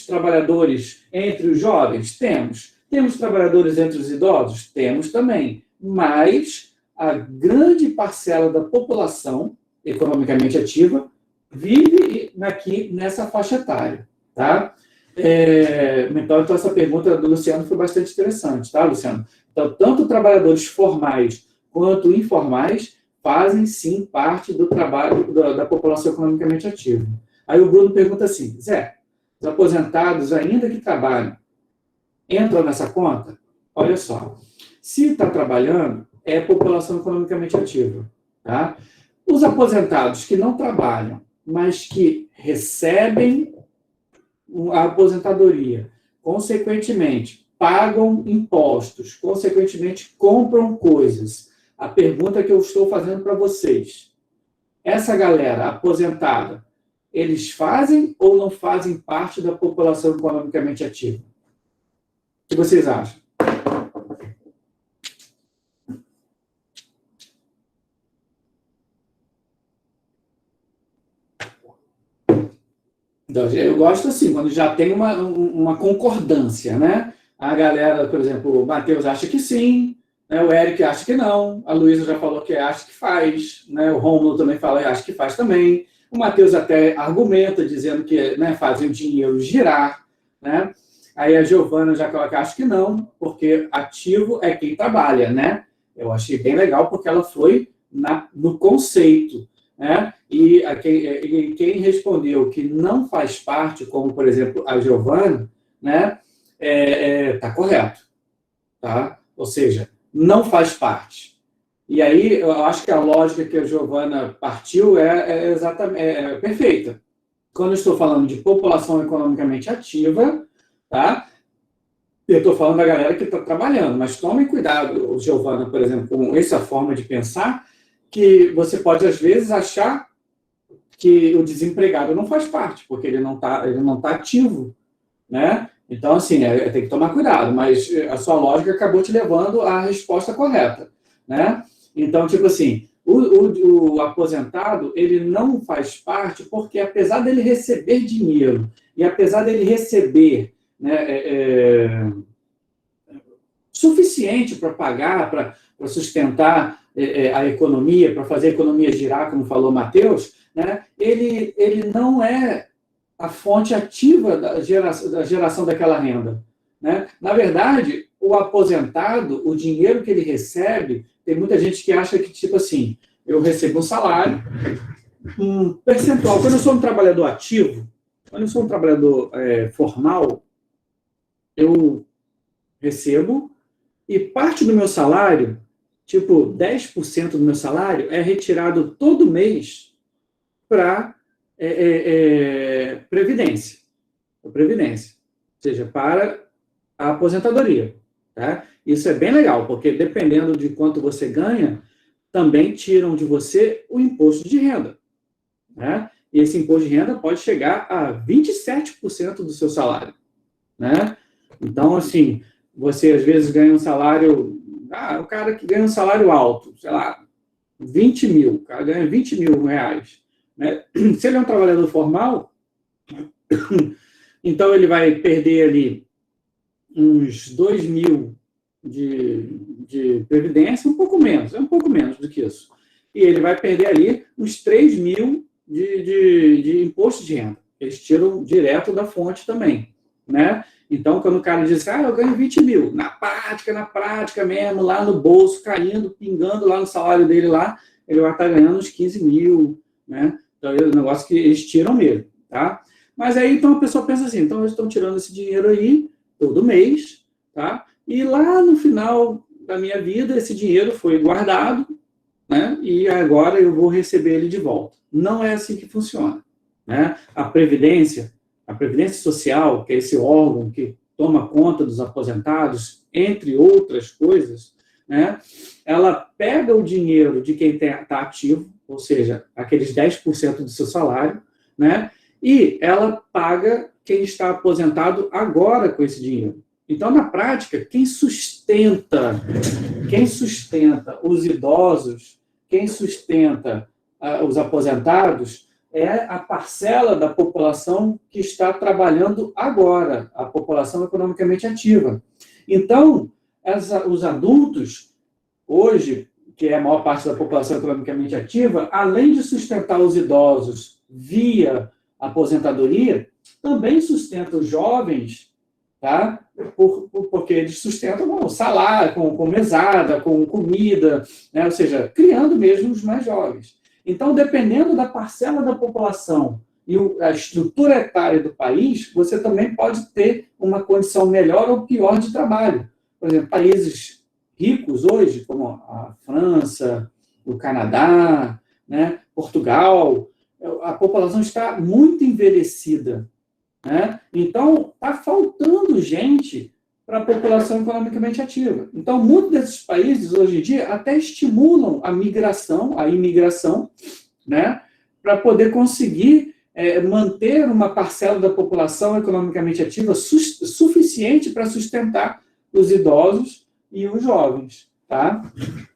Speaker 1: trabalhadores entre os jovens? Temos trabalhadores entre os idosos? Temos também. Mas a grande parcela da população economicamente ativa vive aqui nessa faixa etária, tá? Então, essa pergunta do Luciano foi bastante interessante, tá, Luciano? Então, tanto trabalhadores formais quanto informais fazem, sim, parte do trabalho da população economicamente ativa. Aí o Bruno pergunta assim, Zé, os aposentados, ainda que trabalham, entram nessa conta? Olha só, se está trabalhando, é população economicamente ativa, tá? Os aposentados que não trabalham, mas que recebem a aposentadoria, consequentemente, pagam impostos, consequentemente, compram coisas. A pergunta que eu estou fazendo para vocês, essa galera aposentada, eles fazem ou não fazem parte da população economicamente ativa? O que vocês acham? Eu gosto assim, quando já tem uma concordância, né? A galera, por exemplo, o Matheus acha que sim, né? O Eric acha que não, a Luísa já falou que acha que faz, né? O Rômulo também fala que acha que faz também. O Matheus até argumenta, dizendo que, né, fazem o dinheiro girar, né? Aí a Giovana já coloca que acha que não, porque ativo é quem trabalha, né? Eu achei bem legal porque ela foi no conceito, né? E quem respondeu que não faz parte, como, por exemplo, a Giovana, né, tá correto. Tá? Ou seja, não faz parte. E aí, eu acho que a lógica que a Giovana partiu exatamente perfeita. Quando eu estou falando de população economicamente ativa, tá? Eu estou falando da galera que está trabalhando, mas tomem cuidado, Giovana, por exemplo, com essa forma de pensar, que você pode, às vezes, achar que o desempregado não faz parte, porque ele não tá ativo, né? Então, assim, tem que tomar cuidado, mas a sua lógica acabou te levando à resposta correta, né? Então, tipo assim, o aposentado, ele não faz parte porque, apesar dele receber dinheiro e apesar dele receber, né, suficiente para pagar, para sustentar a economia, para fazer a economia girar, como falou o Matheus, né, ele não é a fonte ativa da geração daquela renda, né? Na verdade, o aposentado, o dinheiro que ele recebe, tem muita gente que acha que, tipo assim, eu recebo um salário, um percentual. Quando eu sou um trabalhador ativo, quando eu sou um trabalhador formal, eu recebo e parte do meu salário, tipo 10% do meu salário, é retirado todo mês para previdência. Previdência. Ou seja, para a aposentadoria. Tá? Isso é bem legal, porque dependendo de quanto você ganha, também tiram de você o imposto de renda, né? E esse imposto de renda pode chegar a 27% do seu salário, né? Então, assim, você às vezes ganha um salário... o cara que ganha um salário alto, sei lá, 20 mil, o cara ganha 20 mil reais, né? Se ele é um trabalhador formal, então ele vai perder ali uns 2 mil de previdência, um pouco menos do que isso. E ele vai perder ali uns 3 mil de imposto de renda. Eles tiram direto da fonte também, né? Então, quando o cara diz, eu ganho 20 mil, na prática mesmo, lá no bolso, caindo, pingando lá no salário dele lá, ele vai estar ganhando uns 15 mil, né? Então, é um negócio que eles tiram mesmo, tá? Mas aí, então, a pessoa pensa assim, então, eles estão tirando esse dinheiro aí, todo mês, tá? E lá no final da minha vida, esse dinheiro foi guardado, né? E agora eu vou receber ele de volta. Não é assim que funciona, né? A Previdência Social, que é esse órgão que toma conta dos aposentados, entre outras coisas, né? Ela pega o dinheiro de quem está ativo, ou seja, aqueles 10% do seu salário, né? E ela paga quem está aposentado agora com esse dinheiro. Então, na prática, quem sustenta os idosos, quem sustenta os aposentados, é a parcela da população que está trabalhando agora, a população economicamente ativa. Então, os adultos, hoje, que é a maior parte da população economicamente ativa, além de sustentar os idosos via aposentadoria, também sustenta os jovens, tá? Porque eles sustentam com salário, com mesada, com comida, né? Ou seja, criando mesmo os mais jovens. Então, dependendo da parcela da população e a estrutura etária do país, você também pode ter uma condição melhor ou pior de trabalho. Por exemplo, países ricos hoje, como a França, o Canadá, né? Portugal, a população está muito envelhecida, né? Então, está faltando gente para a população economicamente ativa. Então, muitos desses países, hoje em dia, até estimulam a imigração, né? Para poder conseguir manter uma parcela da população economicamente ativa suficiente para sustentar os idosos e os jovens, tá?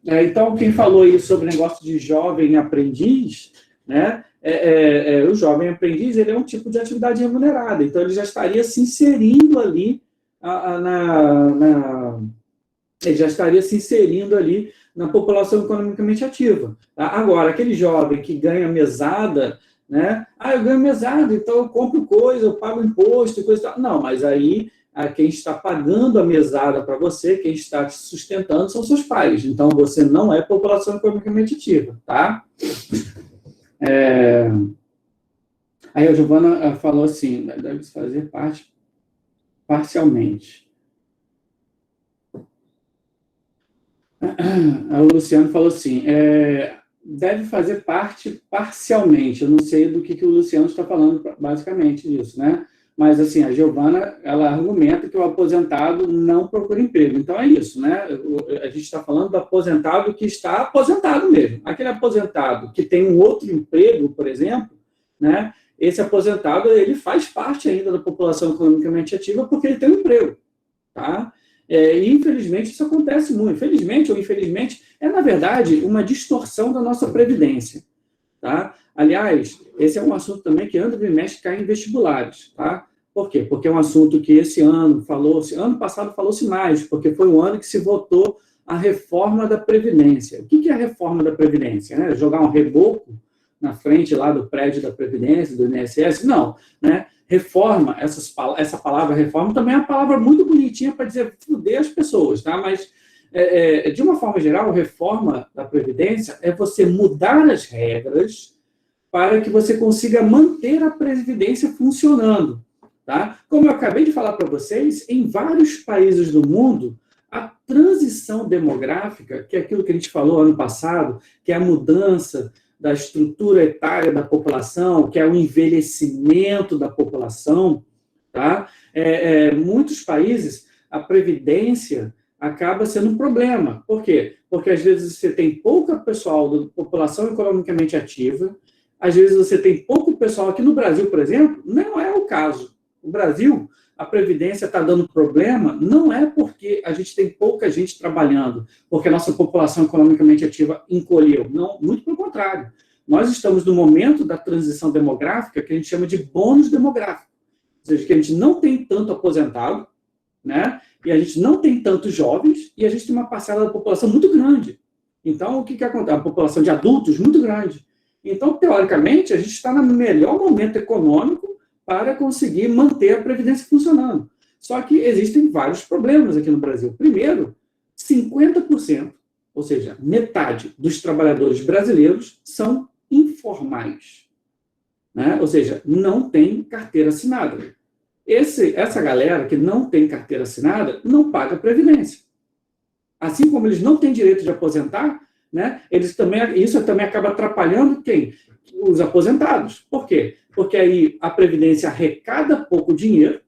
Speaker 1: Então, quem falou aí sobre o negócio de jovem aprendiz, né? O jovem aprendiz, ele é um tipo de atividade remunerada, então ele já estaria se inserindo ali na população economicamente ativa. Tá? Agora, aquele jovem que ganha mesada, né? Eu ganho mesada, então eu compro coisa, eu pago imposto e coisa e tal. Não, mas aí quem está pagando a mesada para você, quem está te sustentando são seus pais. Então, você não é população economicamente ativa, tá? Aí a Giovana falou assim, deve fazer parte parcialmente. O Luciano falou assim, deve fazer parte parcialmente. Eu não sei do que o Luciano está falando basicamente disso, né? Mas, assim, a Giovana, ela argumenta que o aposentado não procura emprego. Então, é isso, né? A gente está falando do aposentado que está aposentado mesmo. Aquele aposentado que tem um outro emprego, por exemplo, né? Esse aposentado, ele faz parte ainda da população economicamente ativa porque ele tem um emprego, tá? E, infelizmente, isso acontece muito. Felizmente ou infelizmente, na verdade, uma distorção da nossa previdência, tá? Aliás, esse é um assunto também que anda e mexe cai em vestibulares, tá? Por quê? Porque é um assunto que esse ano ano passado falou-se mais, porque foi um ano que se votou a reforma da Previdência. O que é a reforma da Previdência? Né? Jogar um reboco na frente lá do prédio da Previdência, do INSS? Não, né? Reforma, essa palavra reforma também é uma palavra muito bonitinha para dizer fuder as pessoas, tá? Mas, de uma forma geral, reforma da Previdência é você mudar as regras para que você consiga manter a Previdência funcionando, tá? Como eu acabei de falar para vocês, em vários países do mundo, a transição demográfica, que é aquilo que a gente falou ano passado, que é a mudança da estrutura etária da população, que é o envelhecimento da população, tá? Muitos países, a Previdência, acaba sendo um problema. Por quê? Porque às vezes você tem pouca população economicamente ativa, às vezes você tem pouco pessoal. Aqui no Brasil, por exemplo, não é o caso. No Brasil, a Previdência está dando problema, não é porque a gente tem pouca gente trabalhando, porque a nossa população economicamente ativa encolheu. Não, muito pelo contrário. Nós estamos no momento da transição demográfica que a gente chama de bônus demográfico. Ou seja, que a gente não tem tanto aposentado, né? E a gente não tem tantos jovens, e a gente tem uma parcela da população muito grande. Então, o que acontece? A população de adultos muito grande. Então, teoricamente, a gente está no melhor momento econômico para conseguir manter a Previdência funcionando. Só que existem vários problemas aqui no Brasil. Primeiro, 50%, ou seja, metade dos trabalhadores brasileiros são informais, né? Ou seja, não tem carteira assinada. Essa galera que não tem carteira assinada não paga Previdência. Assim como eles não têm direito de aposentar, né, isso também acaba atrapalhando quem? Os aposentados. Por quê? Porque aí a Previdência arrecada pouco dinheiro,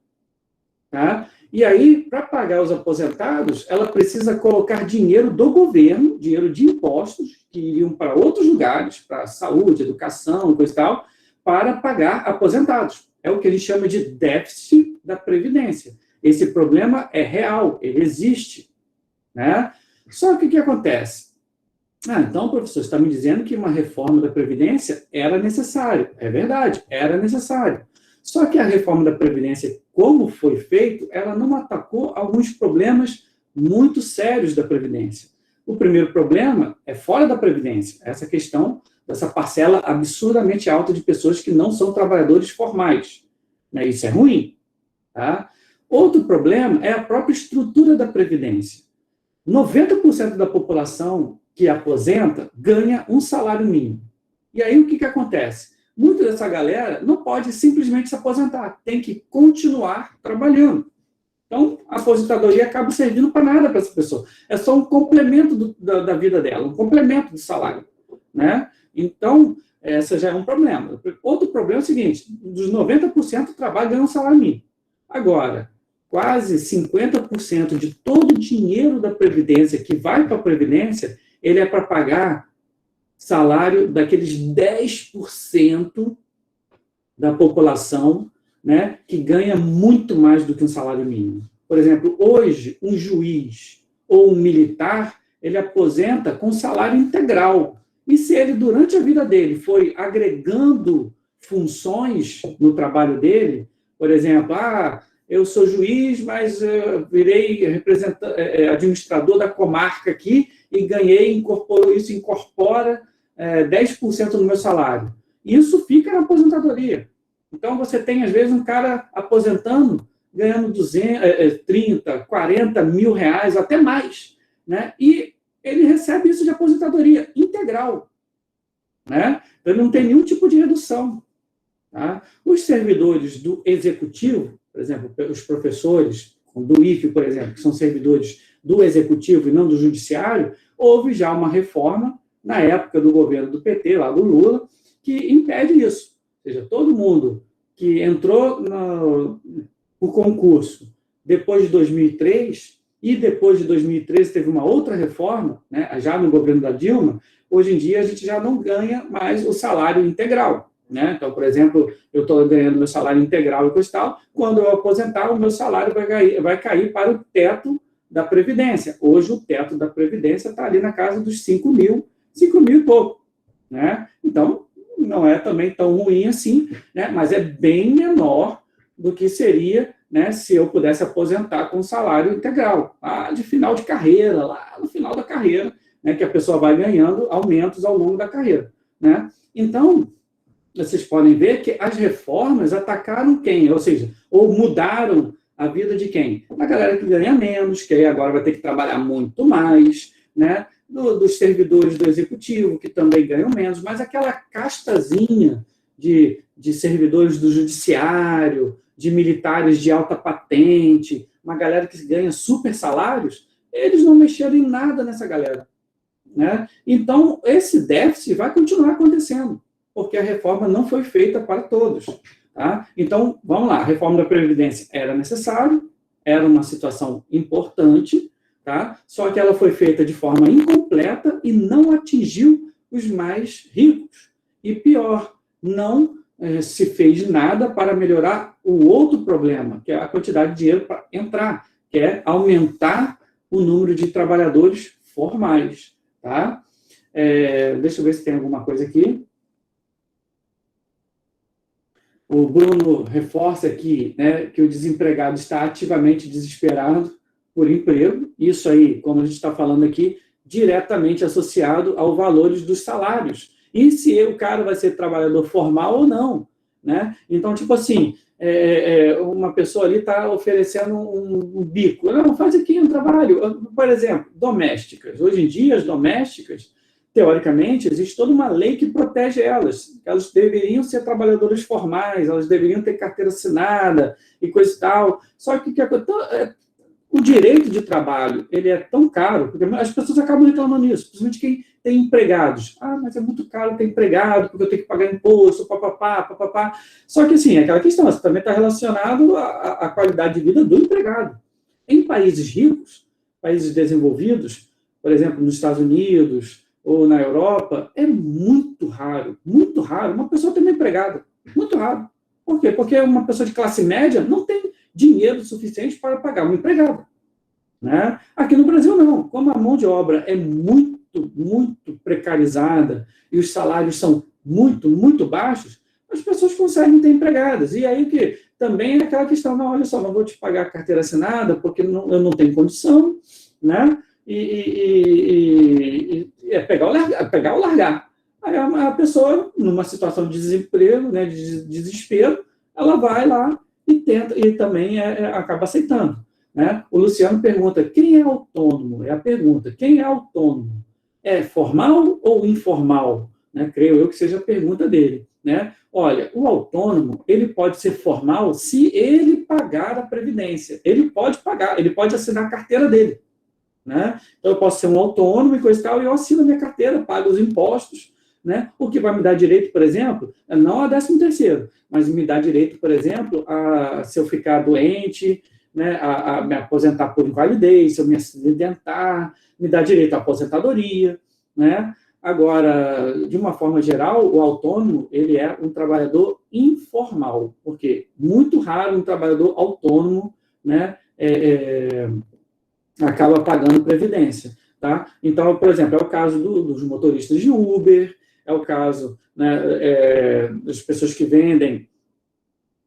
Speaker 1: tá? E aí, para pagar os aposentados, ela precisa colocar dinheiro do governo, dinheiro de impostos, que iriam para outros lugares, para saúde, educação, coisa e tal, para pagar aposentados. É o que a gente chama de déficit da Previdência. Esse problema é real, ele existe, né? Só que o que acontece? Então, professor, você está me dizendo que uma reforma da Previdência era necessária. É verdade, era necessário. Só que a reforma da Previdência, como foi feito, ela não atacou alguns problemas muito sérios da Previdência. O primeiro problema é fora da Previdência, essa questão dessa parcela absurdamente alta de pessoas que não são trabalhadores formais, né? Isso é ruim, tá? Outro problema é a própria estrutura da Previdência. 90% da população que aposenta ganha um salário mínimo. E aí o que acontece? Muita dessa galera não pode simplesmente se aposentar, tem que continuar trabalhando. Então, a aposentadoria acaba servindo para nada para essa pessoa. É só um complemento da vida dela, um complemento do salário, né? Então, essa já é um problema. Outro problema é o seguinte, dos 90% trabalham ganham um salário mínimo. Agora, quase 50% de todo o dinheiro da Previdência que vai para a Previdência, ele é para pagar salário daqueles 10% da população, né, que ganha muito mais do que um salário mínimo. Por exemplo, hoje, um juiz ou um militar, ele aposenta com salário integral. E se ele, durante a vida dele, foi agregando funções no trabalho dele, por exemplo, eu sou juiz, mas virei administrador da comarca aqui e ganhei, isso incorpora 10% no meu salário. Isso fica na aposentadoria. Então, você tem, às vezes, um cara aposentando, ganhando 30, 40 mil reais, até mais, né? E ele recebe isso de aposentadoria integral, né? Então, ele não tem nenhum tipo de redução. Tá? Os servidores do executivo, por exemplo, os professores do IFE, por exemplo, que são servidores do executivo e não do judiciário, houve já uma reforma, na época do governo do PT, lá do Lula, que impede isso. Ou seja, todo mundo que entrou no concurso depois de 2003, e depois de 2013 teve uma outra reforma, né, já no governo da Dilma, hoje em dia a gente já não ganha mais o salário integral. Né? Então, por exemplo, eu estou ganhando meu salário integral e coisa e tal, quando eu aposentar, o meu salário vai cair para o teto da Previdência. Hoje, o teto da Previdência está ali na casa dos 5 mil e pouco. Né? Então, não é também tão ruim assim, né? Mas é bem menor do que seria, né, se eu pudesse aposentar com salário integral, lá de final de carreira, lá no final da carreira, né, que a pessoa vai ganhando aumentos ao longo da carreira. Né? Então, vocês podem ver que as reformas atacaram quem? Ou seja, ou mudaram a vida de quem? A galera que ganha menos, que aí agora vai ter que trabalhar muito mais, né? Dos servidores do executivo, que também ganham menos, mas aquela castazinha de servidores do judiciário, de militares de alta patente, uma galera que ganha super salários, eles não mexeram em nada nessa galera. Né? Então, esse déficit vai continuar acontecendo, porque a reforma não foi feita para todos. Tá? Então, vamos lá, a reforma da Previdência era necessária, era uma situação importante, tá? Só que ela foi feita de forma incompleta e não atingiu os mais ricos. E pior, não se fez nada para melhorar o outro problema, que é a quantidade de dinheiro para entrar, que é aumentar o número de trabalhadores formais, tá? Deixa eu ver se tem alguma coisa aqui. O Bruno reforça aqui, né, que o desempregado está ativamente desesperado por emprego. Isso aí, como a gente está falando aqui, diretamente associado aos valores dos salários. E se o cara vai ser trabalhador formal ou não, né? Então, tipo assim, uma pessoa ali está oferecendo um bico. Não, faz aqui um trabalho. Por exemplo, domésticas. Hoje em dia, as domésticas, teoricamente, existe toda uma lei que protege elas. Elas deveriam ser trabalhadoras formais, elas deveriam ter carteira assinada e coisa e tal. Só que o direito de trabalho, ele é tão caro, porque as pessoas acabam reclamando nisso, principalmente quem tem empregados. Ah, mas é muito caro ter empregado, porque eu tenho que pagar imposto, papapá, papapá. Só que, assim, aquela questão, isso também está relacionado à qualidade de vida do empregado. Em países ricos, países desenvolvidos, por exemplo, nos Estados Unidos ou na Europa, é muito raro uma pessoa ter uma empregada. Muito raro. Por quê? Porque uma pessoa de classe média não tem dinheiro suficiente para pagar uma empregada, né? Aqui no Brasil, não. Como a mão de obra é muito, muito precarizada e os salários são muito, muito baixos, as pessoas conseguem ter empregadas. E aí que também é aquela questão, não, olha só, não vou te pagar a carteira assinada porque eu não tenho condição, né? É pegar ou largar. Aí a pessoa, numa situação de desemprego, né, de desespero, ela vai lá e tenta, e também acaba aceitando, né? O Luciano pergunta, quem é autônomo? É a pergunta, quem é autônomo? É formal ou informal? Né? Creio eu que seja a pergunta dele, né? Olha, o autônomo, ele pode ser formal se ele pagar a previdência. Ele pode pagar, ele pode assinar a carteira dele, né? Então, eu posso ser um autônomo e coisa e tal, e eu assino a minha carteira, pago os impostos, né? O que vai me dar direito, por exemplo, não a 13º, mas me dá direito, por exemplo, se eu ficar doente, né, a me aposentar por invalidez, se eu me acidentar, me dá direito à aposentadoria, né? Agora, de uma forma geral, o autônomo, ele é um trabalhador informal, porque muito raro um trabalhador autônomo, né, acaba pagando previdência, tá? Então, por exemplo, é o caso dos motoristas de Uber, é o caso, né, das pessoas que vendem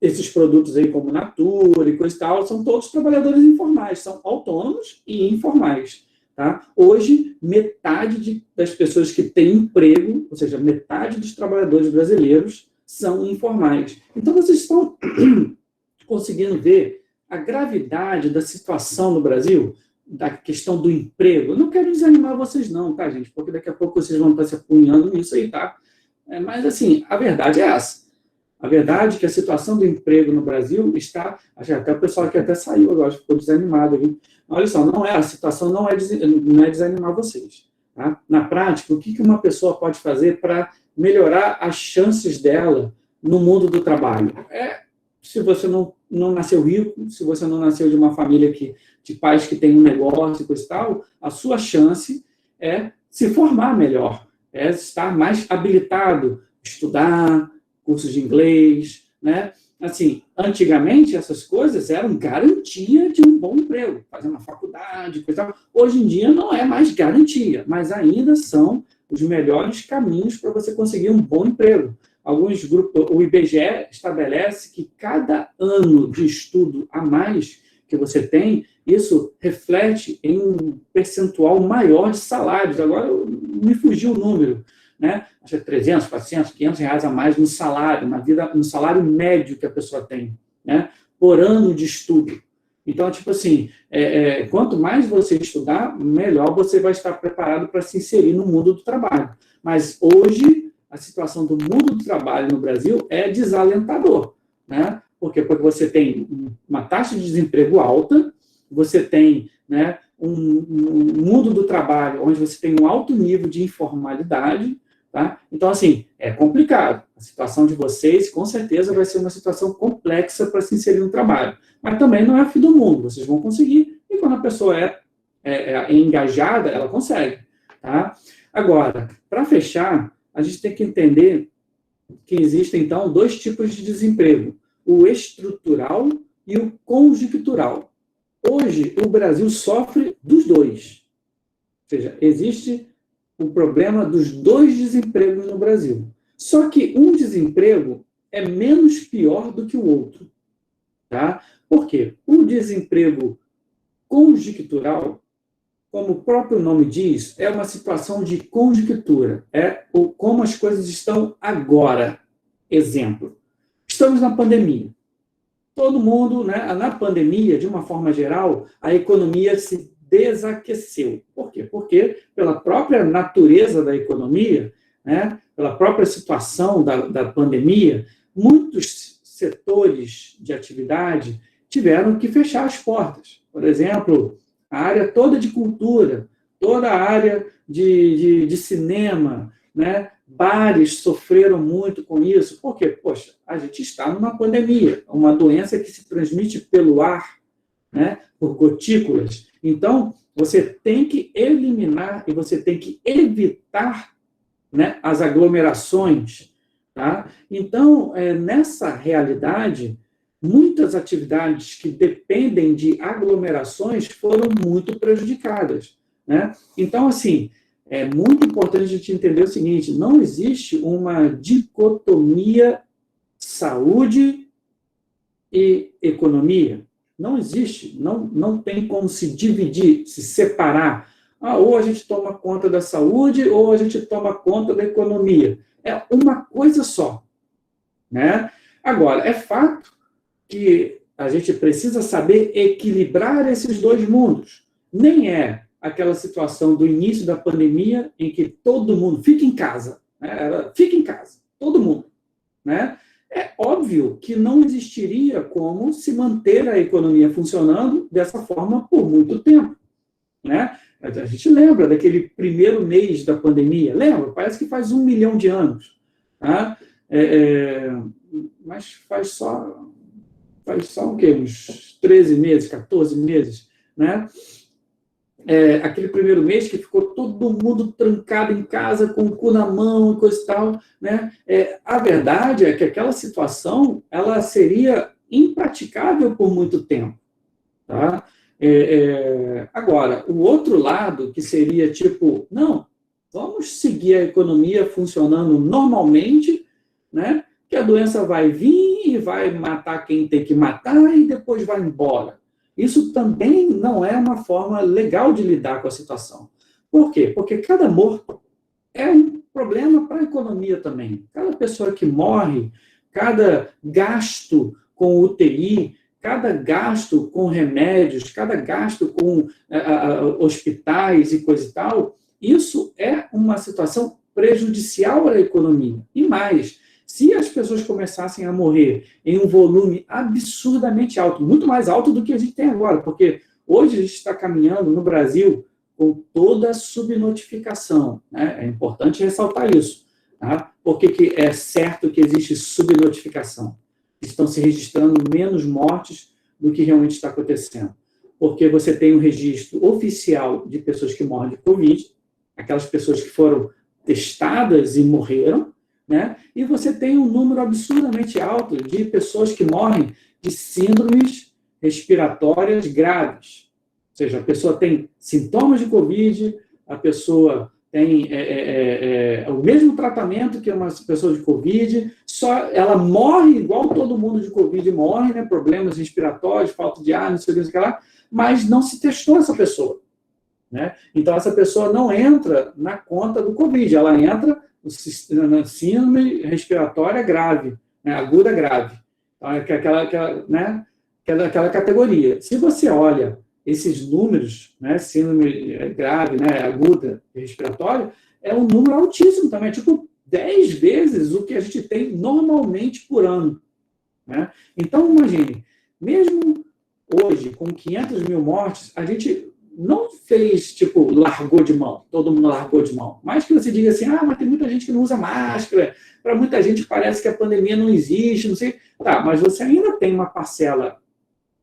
Speaker 1: esses produtos aí como Natura e coisa e tal, são todos trabalhadores informais, são autônomos e informais, tá? Hoje, metade das pessoas que têm emprego, ou seja, metade dos trabalhadores brasileiros são informais. Então, vocês estão conseguindo ver a gravidade da situação no Brasil, da questão do emprego. Eu não quero desanimar vocês não, tá, gente? Porque daqui a pouco vocês vão estar se apunhando nisso aí, tá? Mas, assim, a verdade é essa. A verdade é que a situação do emprego no Brasil está... Até o pessoal aqui até saiu agora, ficou desanimado. Viu? Olha só, a situação não é desanimar vocês. Tá? Na prática, o que uma pessoa pode fazer para melhorar as chances dela no mundo do trabalho? Se você não nasceu rico, se você não nasceu de uma família de pais que têm um negócio e coisa e tal, a sua chance é se formar melhor, é estar mais habilitado, estudar, cursos de inglês, né? Assim, antigamente essas coisas eram garantia de um bom emprego, fazer uma faculdade, coisa e tal. Hoje em dia não é mais garantia, mas ainda são os melhores caminhos para você conseguir um bom emprego. Alguns grupos, o IBGE estabelece que cada ano de estudo a mais que você tem, isso reflete em um percentual maior de salários. Agora, me fugiu o número, né? Acho que é 300, 400, 500 reais a mais no salário, no salário médio que a pessoa tem, né? Por ano de estudo. Então, tipo assim, quanto mais você estudar, melhor você vai estar preparado para se inserir no mundo do trabalho. Mas hoje, a situação do mundo do trabalho no Brasil é desalentador, né? Por quê? Porque você tem uma taxa de desemprego alta, você tem, né, um mundo do trabalho onde você tem um alto nível de informalidade, tá? Então, assim, é complicado. A situação de vocês, com certeza, vai ser uma situação complexa para se inserir no trabalho. Mas também não é fim do mundo. Vocês vão conseguir, e quando a pessoa é engajada, ela consegue. Tá? Agora, para fechar, a gente tem que entender que existem, então, dois tipos de desemprego: o estrutural e o conjuntural. Hoje, o Brasil sofre dos dois. Ou seja, existe o problema dos dois desempregos no Brasil. Só que um desemprego é menos pior do que o outro. Tá? Por quê? O desemprego conjuntural, como o próprio nome diz, é uma situação de conjuntura. É como as coisas estão agora. Exemplo. Estamos na pandemia. Todo mundo, né, na pandemia, de uma forma geral, a economia se desaqueceu. Por quê? Porque, pela própria natureza da economia, né, pela própria situação da pandemia, muitos setores de atividade tiveram que fechar as portas. Por exemplo, a área toda de cultura, toda a área de cinema, né? Bares sofreram muito com isso. Por quê? Poxa, a gente está numa pandemia, uma doença que se transmite pelo ar, né? Por gotículas. Então, você tem que eliminar e você tem que evitar, né, as aglomerações. Tá? Então, nessa realidade, muitas atividades que dependem de aglomerações foram muito prejudicadas. Né? Então, assim, é muito importante a gente entender o seguinte: não existe uma dicotomia saúde e economia. Não existe, não tem como se dividir, se separar. Ou a gente toma conta da saúde, ou a gente toma conta da economia. É uma coisa só. Né? Agora, é fato que a gente precisa saber equilibrar esses dois mundos. Nem é aquela situação do início da pandemia em que todo mundo fica em casa. Né? Fica em casa, todo mundo. Né? É óbvio que não existiria como se manter a economia funcionando dessa forma por muito tempo. Né? A gente lembra daquele primeiro mês da pandemia. Lembra? Parece que faz 1 milhão de anos. Tá? Mas faz só o quê? Uns 13 meses, 14 meses. Né? Aquele primeiro mês que ficou todo mundo trancado em casa, com o cu na mão e coisa e tal. Né? A verdade é que aquela situação ela seria impraticável por muito tempo. Tá? Agora, o outro lado, que seria tipo, não, vamos seguir a economia funcionando normalmente, né? Que a doença vai vir e vai matar quem tem que matar e depois vai embora. Isso também não é uma forma legal de lidar com a situação. Por quê? Porque cada morto é um problema para a economia também. Cada pessoa que morre, cada gasto com UTI, cada gasto com remédios, cada gasto com hospitais e coisa e tal, isso é uma situação prejudicial à economia. E mais, se as pessoas começassem a morrer em um volume absurdamente alto, muito mais alto do que a gente tem agora, porque hoje a gente está caminhando no Brasil com toda a subnotificação. Né? É importante ressaltar isso. Tá? Por que é certo que existe subnotificação? Estão se registrando menos mortes do que realmente está acontecendo. Porque você tem um registro oficial de pessoas que morrem de Covid, aquelas pessoas que foram testadas e morreram, né? E você tem um número absurdamente alto de pessoas que morrem de síndromes respiratórias graves. Ou seja, a pessoa tem sintomas de Covid, a pessoa tem o mesmo tratamento que uma pessoa de Covid, só ela morre igual todo mundo de Covid morre, né? Problemas respiratórios, falta de ar, não sei o que lá, mas não se testou essa pessoa. Né? Então, essa pessoa não entra na conta do Covid, ela entra na síndrome respiratória grave, né? Aguda grave. Então, aquela categoria. Se você olha esses números, né, síndrome grave, né, aguda respiratória, é um número altíssimo também, tipo 10 vezes o que a gente tem normalmente por ano. Né? Então, imagine, mesmo hoje, com 500 mil mortes, a gente não fez, tipo, largou de mão, todo mundo largou de mão. Mas que você diga assim, mas tem muita gente que não usa máscara, para muita gente parece que a pandemia não existe, não sei. Tá, mas você ainda tem uma parcela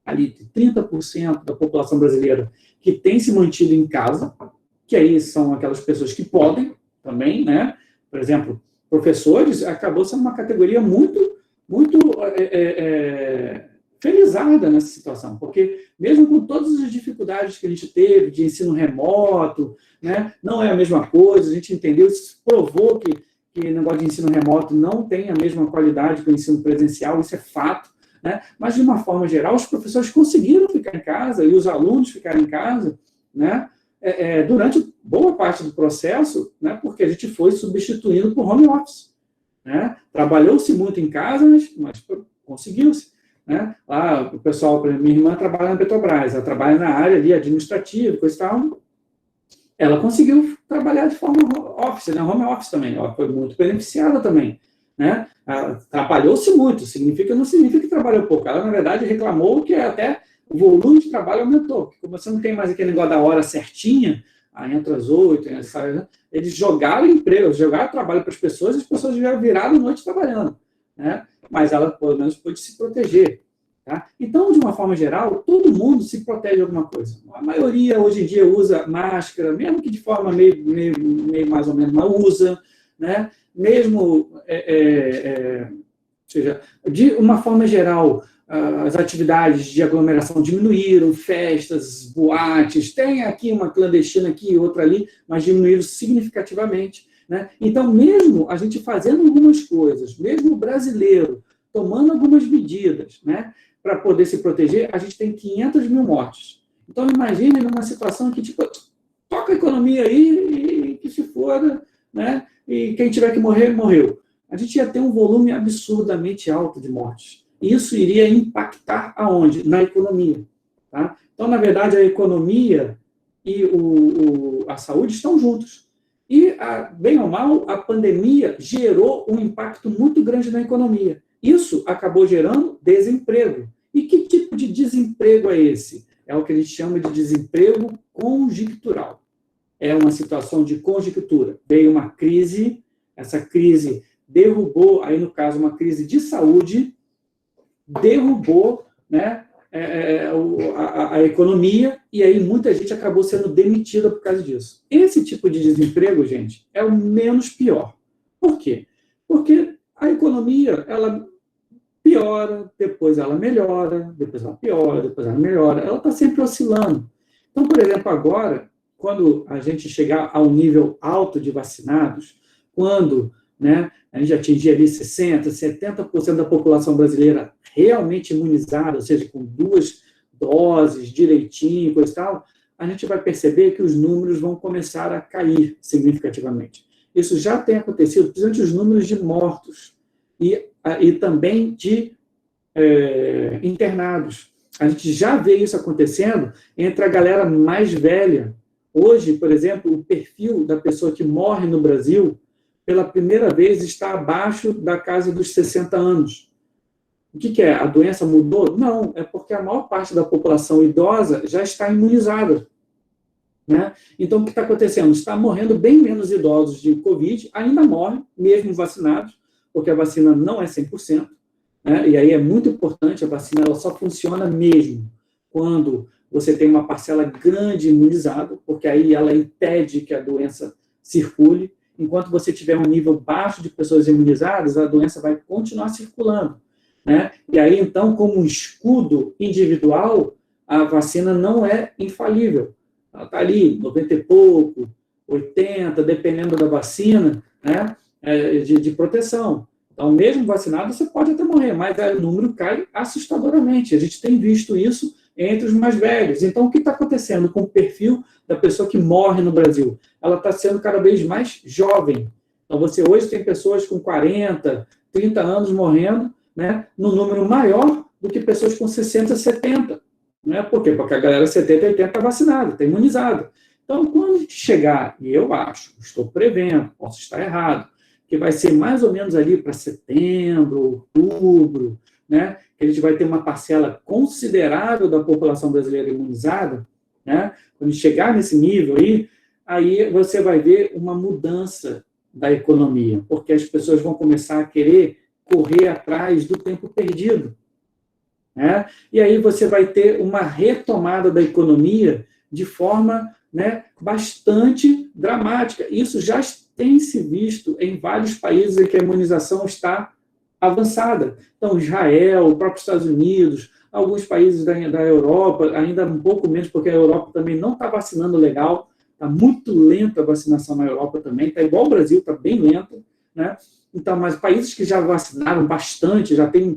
Speaker 1: ali de 30% da população brasileira que tem se mantido em casa, que aí são aquelas pessoas que podem também, né? Por exemplo, professores acabou sendo uma categoria muito felizarda nessa situação, porque mesmo com todas as dificuldades que a gente teve de ensino remoto, né, não é a mesma coisa, a gente entendeu, isso provou que o negócio de ensino remoto não tem a mesma qualidade que o ensino presencial, isso é fato, né? Mas, de uma forma geral, os professores conseguiram ficar em casa e os alunos ficaram em casa, né? Durante boa parte do processo, né? Porque a gente foi substituindo por home office, né? Trabalhou-se muito em casa, mas conseguiu-se. Né? Lá, o pessoal, minha irmã trabalha na Petrobras, ela trabalha na área ali administrativa, coisa e tal. Ela conseguiu trabalhar de forma office, né? Home office também, ela foi muito beneficiada também. Né? Trabalhou-se muito, não significa que trabalhou pouco. Ela, na verdade, reclamou que até o volume de trabalho aumentou, porque como você não tem mais aquele negócio da hora certinha, entra às 8, né? Eles jogaram emprego, jogaram trabalho para as pessoas, e as pessoas viraram noite trabalhando. Né? Mas ela, pelo menos, pôde se proteger. Tá? Então, de uma forma geral, todo mundo se protege de alguma coisa. A maioria, hoje em dia, usa máscara, mesmo que de forma meio mais ou menos, mas usa, né? Mesmo, seja, de uma forma geral, as atividades de aglomeração diminuíram, festas, boates, tem aqui uma clandestina aqui e outra ali, mas diminuíram significativamente. Né? Então, mesmo a gente fazendo algumas coisas, mesmo o brasileiro tomando algumas medidas, né, para poder se proteger, a gente tem 500 mil mortes. Então, imagine numa situação que, tipo, toca a economia aí e que se foda, né, e quem tiver que morrer, morreu. A gente ia ter um volume absurdamente alto de mortes. Isso iria impactar aonde? Na economia. Tá? Então, na verdade, a economia e a saúde estão juntos. E, bem ou mal, a pandemia gerou um impacto muito grande na economia. Isso acabou gerando desemprego. E que tipo de desemprego é esse? É o que a gente chama de desemprego conjuntural. É uma situação de conjuntura. Veio uma crise, essa crise derrubou, aí no caso, uma crise de saúde, derrubou, né, a economia, e aí muita gente acabou sendo demitida por causa disso. Esse tipo de desemprego, gente, é o menos pior. Por quê? Porque a economia, ela piora, depois ela melhora, depois ela piora, depois ela melhora, ela está sempre oscilando. Então, por exemplo, agora, quando a gente chegar a um nível alto de vacinados, quando, né, a gente atingir ali 60%, 70% da população brasileira realmente imunizada, ou seja, com 2 doses direitinho, coisa e tal, a gente vai perceber que os números vão começar a cair significativamente. Isso já tem acontecido, principalmente os números de mortos e também de internados. A gente já vê isso acontecendo entre a galera mais velha. Hoje, por exemplo, o perfil da pessoa que morre no Brasil, pela primeira vez, está abaixo da casa dos 60 anos. O que é? A doença mudou? Não, é porque a maior parte da população idosa já está imunizada. Né? Então, o que está acontecendo? Está morrendo bem menos idosos de Covid, ainda morrem, mesmo vacinados, porque a vacina não é 100%, né? E aí é muito importante, a vacina ela só funciona mesmo quando você tem uma parcela grande imunizada, porque aí ela impede que a doença circule. Enquanto você tiver um nível baixo de pessoas imunizadas, a doença vai continuar circulando. Né? E aí, então, como um escudo individual, a vacina não é infalível. Ela está ali, 90 e pouco, 80, dependendo da vacina, né, de proteção. Então, mesmo vacinado, você pode até morrer, mas o número cai assustadoramente. A gente tem visto isso entre os mais velhos. Então, o que está acontecendo com o perfil da pessoa que morre no Brasil? Ela está sendo cada vez mais jovem. Então, você hoje tem pessoas com 40, 30 anos morrendo, né, num número maior do que pessoas com 60, 70. Né? Por quê? Porque a galera 70 e 80 está vacinada, está imunizada. Então, quando a gente chegar, e eu acho, estou prevendo, posso estar errado, que vai ser mais ou menos ali para setembro, outubro, né, que a gente vai ter uma parcela considerável da população brasileira imunizada, né, quando chegar nesse nível aí você vai ver uma mudança da economia, porque as pessoas vão começar a querer correr atrás do tempo perdido. né? E aí você vai ter uma retomada da economia de forma, né, bastante dramática. Isso já tem se visto em vários países em que a imunização está avançada. Então, Israel, o próprio Estados Unidos, alguns países da Europa, ainda um pouco menos, porque a Europa também não está vacinando legal, está muito lenta a vacinação na Europa também, está igual o Brasil, está bem lento, né? Então, mas países que já vacinaram bastante, já tem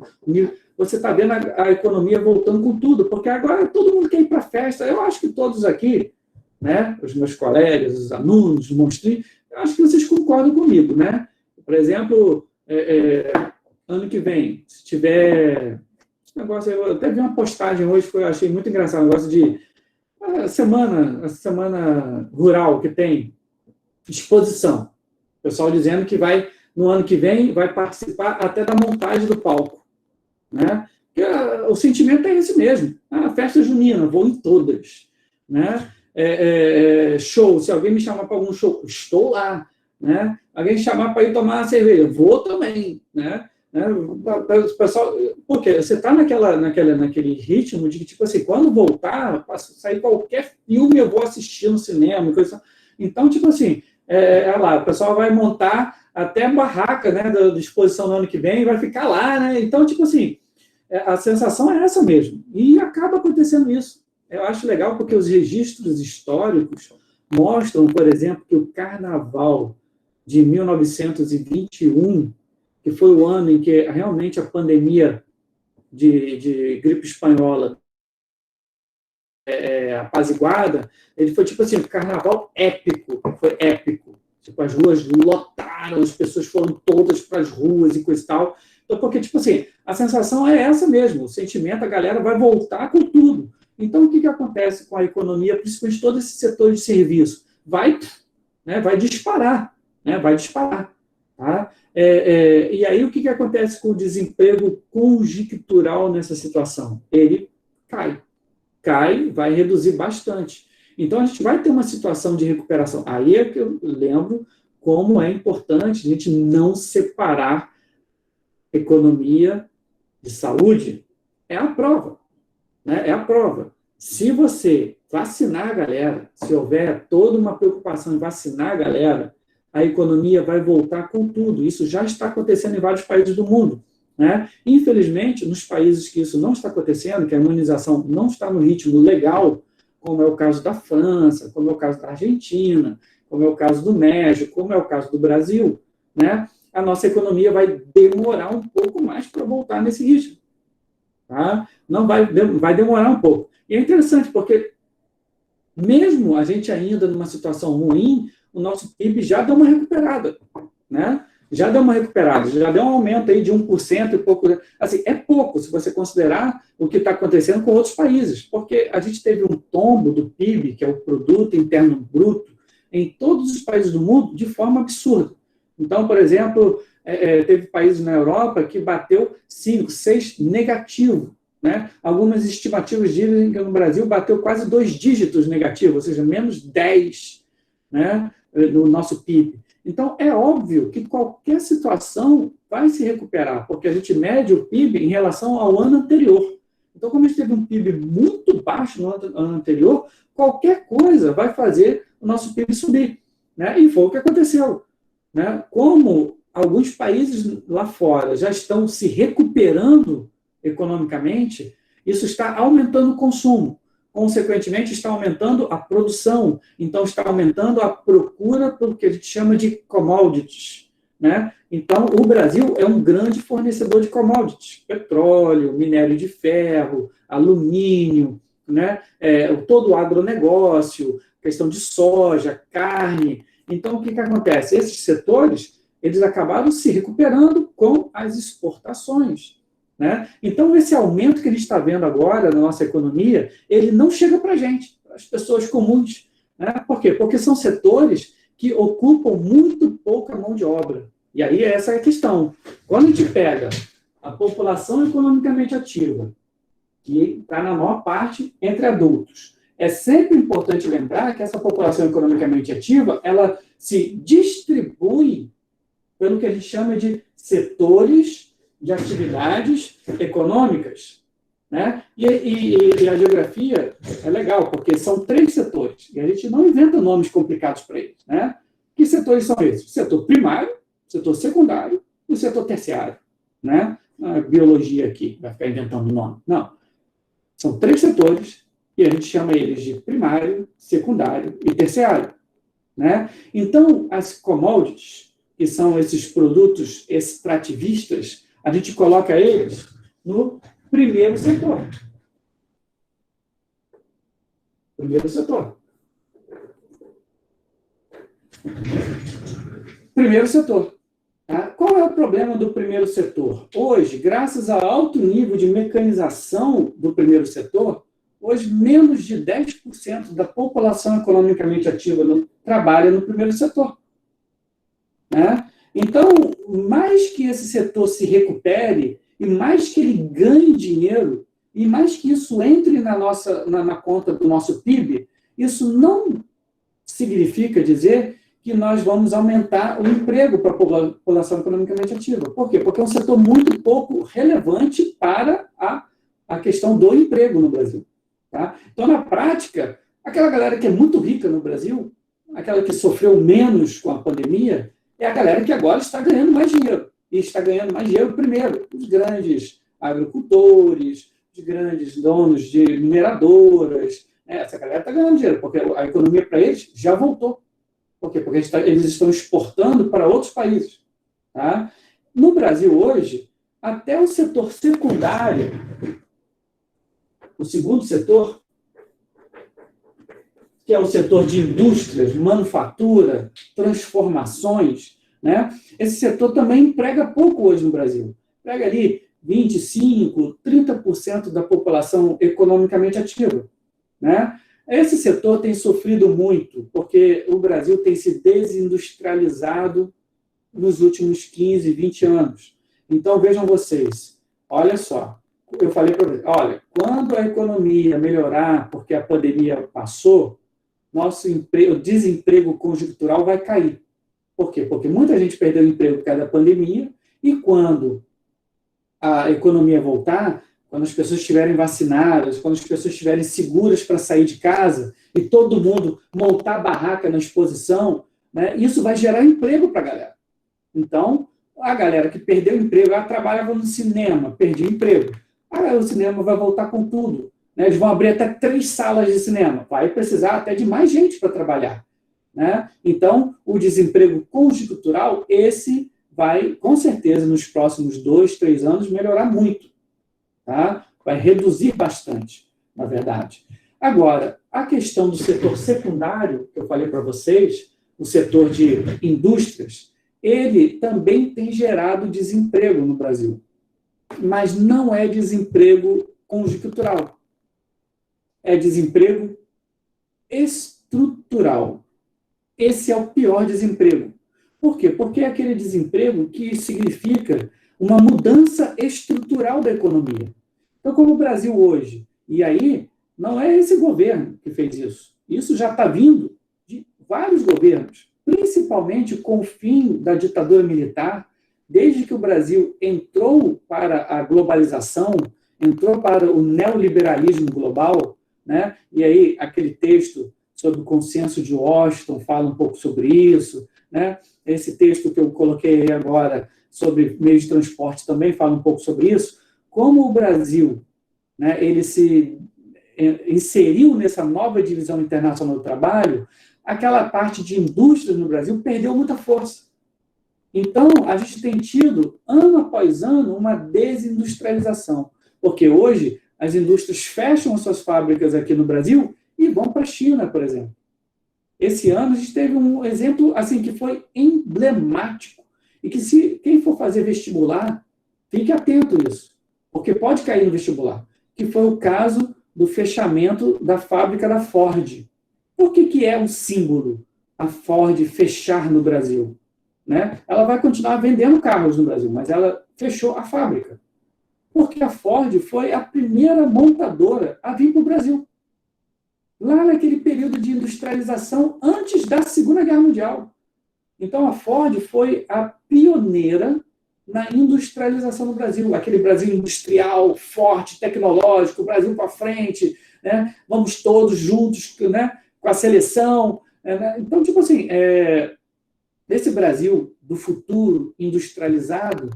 Speaker 1: você está vendo a economia voltando com tudo, porque agora todo mundo quer ir para a festa. Eu acho que todos aqui, né, os meus colegas, os alunos, os monstrinhos, eu acho que vocês concordam comigo, né? Por exemplo, ano que vem, se tiver negócio, eu até vi uma postagem hoje que eu achei muito engraçado, um negócio de a semana rural que tem exposição. O pessoal dizendo que vai, no ano que vem, vai participar até da montagem do palco, né? O sentimento é esse mesmo. A festa junina, vou em todas, né? Show, se alguém me chamar para algum show, estou lá, né? Alguém me chamar para ir tomar uma cerveja, vou também, né? O pessoal, porque você está naquele ritmo de que, tipo assim, quando voltar, sair qualquer filme, eu vou assistir no cinema, coisa. Então, tipo assim, lá, o pessoal vai montar até barraca, né, da exposição no ano que vem, e vai ficar lá, né? Então, tipo assim, a sensação é essa mesmo. E acaba acontecendo isso. Eu acho legal porque os registros históricos mostram, por exemplo, que o Carnaval de 1921, que foi o ano em que realmente a pandemia de gripe espanhola apaziguada, ele foi tipo assim, um carnaval épico, foi épico. Tipo, as ruas lotaram, as pessoas foram todas para as ruas e coisa e tal. Então, porque, tipo assim, a sensação é essa mesmo, o sentimento, a galera vai voltar com tudo. Então, o que acontece com a economia, principalmente todo esse setor de serviço? Vai disparar, né? Vai disparar. Tá? E aí, o que acontece com o desemprego conjuntural nessa situação? Ele cai, vai reduzir bastante. Então, a gente vai ter uma situação de recuperação. Aí é que eu lembro como é importante a gente não separar economia de saúde. É a prova, né? É a prova. Se você vacinar a galera, se houver toda uma preocupação em vacinar a galera, a economia vai voltar com tudo. Isso já está acontecendo em vários países do mundo, né? Infelizmente, nos países que isso não está acontecendo, que a imunização não está no ritmo legal, como é o caso da França, como é o caso da Argentina, como é o caso do México, como é o caso do Brasil, né? A nossa economia vai demorar um pouco mais para voltar nesse ritmo. Tá? Não vai demorar um pouco. E é interessante, porque mesmo a gente ainda numa situação ruim, o nosso PIB já deu uma recuperada, né? Já deu uma recuperada, já deu um aumento aí de 1% e pouco. Assim, é pouco, se você considerar o que está acontecendo com outros países, porque a gente teve um tombo do PIB, que é o Produto Interno Bruto, em todos os países do mundo, de forma absurda. Então, por exemplo, teve países na Europa que bateu 5, 6 negativo, né? Algumas estimativas dizem que no Brasil bateu quase 2 dígitos negativo, ou seja, menos 10, né, no nosso PIB. Então, é óbvio que qualquer situação vai se recuperar, porque a gente mede o PIB em relação ao ano anterior. Então, como a gente teve um PIB muito baixo no ano anterior, qualquer coisa vai fazer o nosso PIB subir, né? E foi o que aconteceu, né? Como alguns países lá fora já estão se recuperando economicamente, isso está aumentando o consumo. Consequentemente, está aumentando a produção. Então, está aumentando a procura pelo que a gente chama de commodities, né? Então, o Brasil é um grande fornecedor de commodities. Petróleo, minério de ferro, alumínio, né? Todo o agronegócio, questão de soja, carne. Então, o que acontece? Esses setores, eles acabaram se recuperando com as exportações, né? Então, esse aumento que a gente está vendo agora na nossa economia, ele não chega para a gente, para as pessoas comuns, né? Por quê? Porque são setores que ocupam muito pouca mão de obra. E aí, essa é a questão. Quando a gente pega a população economicamente ativa, que está na maior parte entre adultos, é sempre importante lembrar que essa população economicamente ativa, ela se distribui pelo que a gente chama de setores de atividades econômicas, né? E a geografia é legal, porque são 3 setores, e a gente não inventa nomes complicados para eles, né? Que setores são esses? O setor primário, o setor secundário e o setor terciário, né? A biologia aqui vai ficar inventando nome. Não. São 3 setores e a gente chama eles de primário, secundário e terciário, né? Então, as commodities, que são esses produtos extrativistas, a gente coloca eles no primeiro setor. Primeiro setor. Primeiro setor. Tá? Qual é o problema do primeiro setor? Hoje, graças ao alto nível de mecanização do primeiro setor, hoje menos de 10% da população economicamente ativa trabalha no primeiro setor. Né? Então, mais que esse setor se recupere, e mais que ele ganhe dinheiro, e mais que isso entre na conta do nosso PIB, isso não significa dizer que nós vamos aumentar o emprego para a população economicamente ativa. Por quê? Porque é um setor muito pouco relevante para a questão do emprego no Brasil. Tá? Então, na prática, aquela galera que é muito rica no Brasil, aquela que sofreu menos com a pandemia, é a galera que agora está ganhando mais dinheiro. E está ganhando mais dinheiro primeiro. Os grandes agricultores, os grandes donos de mineradoras. Essa galera está ganhando dinheiro, porque a economia para eles já voltou. Por quê? Porque eles estão exportando para outros países. Tá? No Brasil, hoje, até o setor secundário, o segundo setor, que é o setor de indústrias, manufatura, transformações, né? Esse setor também emprega pouco hoje no Brasil. Emprega ali 25%, 30% da população economicamente ativa. Né? Esse setor tem sofrido muito, porque o Brasil tem se desindustrializado nos últimos 15, 20 anos. Então, vejam vocês, olha só, eu falei para vocês, olha, quando a economia melhorar, porque a pandemia passou, nosso desemprego conjuntural vai cair. Por quê? Porque muita gente perdeu o emprego por causa da pandemia, e quando a economia voltar, quando as pessoas estiverem vacinadas, quando as pessoas estiverem seguras para sair de casa, e todo mundo montar barraca na exposição, né, isso vai gerar emprego para a galera. Então, a galera que perdeu o emprego, ela trabalhava no cinema, perdeu o emprego. O cinema vai voltar com tudo. Né? Eles vão abrir até 3 salas de cinema. Vai precisar até de mais gente para trabalhar. Né? Então, o desemprego conjuntural, esse vai, com certeza, nos próximos 2, 3 anos, melhorar muito. Tá? Vai reduzir bastante, na verdade. Agora, a questão do setor secundário, que eu falei para vocês, o setor de indústrias, ele também tem gerado desemprego no Brasil. Mas não é desemprego conjuntural. É desemprego estrutural. Esse é o pior desemprego. Por quê? Porque é aquele desemprego que significa uma mudança estrutural da economia. Então, como o Brasil hoje, e aí não é esse governo que fez isso. Isso já está vindo de vários governos, principalmente com o fim da ditadura militar, desde que o Brasil entrou para a globalização, entrou para o neoliberalismo global, né? E aí aquele texto sobre o consenso de Washington fala um pouco sobre isso, né? Esse texto que eu coloquei agora sobre meios de transporte também fala um pouco sobre isso. Como o Brasil, né, ele se inseriu nessa nova divisão internacional do trabalho, aquela parte de indústria no Brasil perdeu muita força. Então, a gente tem tido, ano após ano, uma desindustrialização. Porque hoje, as indústrias fecham as suas fábricas aqui no Brasil e vão para a China, por exemplo. Esse ano, a gente teve um exemplo assim, que foi emblemático. E que, se quem for fazer vestibular, fique atento a isso. Porque pode cair no vestibular. Que foi o caso do fechamento da fábrica da Ford. Por que é um símbolo a Ford fechar no Brasil? Né? Ela vai continuar vendendo carros no Brasil, mas ela fechou a fábrica. Porque a Ford foi a primeira montadora a vir para o Brasil. Lá naquele período de industrialização antes da Segunda Guerra Mundial. Então, a Ford foi a pioneira na industrialização do Brasil, aquele Brasil industrial, forte, tecnológico, Brasil para frente, né? Vamos todos juntos, né? Com a seleção. Né? Então, tipo assim, esse Brasil do futuro industrializado,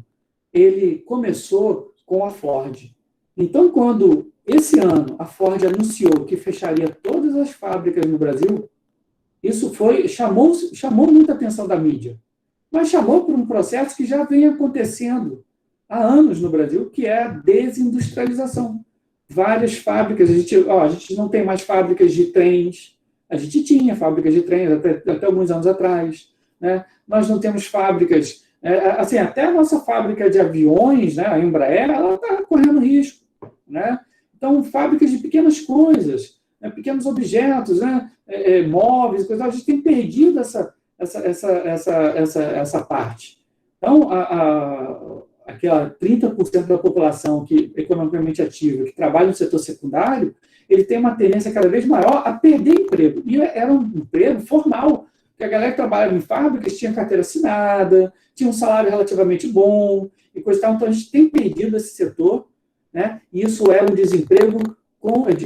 Speaker 1: ele começou com a Ford. Então, quando esse ano a Ford anunciou que fecharia todas as fábricas no Brasil, isso chamou muita atenção da mídia, mas chamou por um processo que já vem acontecendo há anos no Brasil, que é a desindustrialização. Várias fábricas, a gente não tem mais fábricas de trens, a gente tinha fábricas de trens até alguns anos atrás, né? Nós não temos fábricas, assim, até a nossa fábrica de aviões, né, a Embraer, ela está correndo risco, né? Então, fábricas de pequenas coisas, né, pequenos objetos, né, móveis, coisas, a gente tem perdido essa parte. Então, aquela 30% da população que economicamente ativa, que trabalha no setor secundário, ele tem uma tendência cada vez maior a perder emprego. E era um emprego formal, que a galera que trabalhava em fábricas tinha carteira assinada, tinha um salário relativamente bom, e coisa e tal. Então, a gente tem perdido esse setor, né? E isso é um desemprego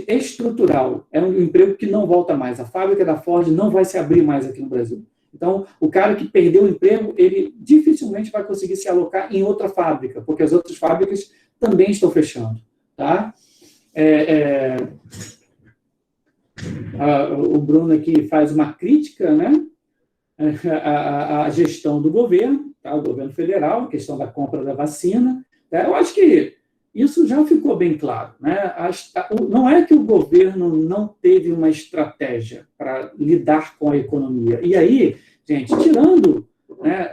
Speaker 1: estrutural, é um emprego que não volta mais. A fábrica da Ford não vai se abrir mais aqui no Brasil. Então, o cara que perdeu o emprego, ele dificilmente vai conseguir se alocar em outra fábrica, porque as outras fábricas também estão fechando. Tá? O Bruno aqui faz uma crítica, né, à gestão do governo, tá? O governo federal, a questão da compra da vacina. Tá? Eu acho que isso já ficou bem claro. Né? Não é que o governo não teve uma estratégia para lidar com a economia. E aí, gente, tirando, né,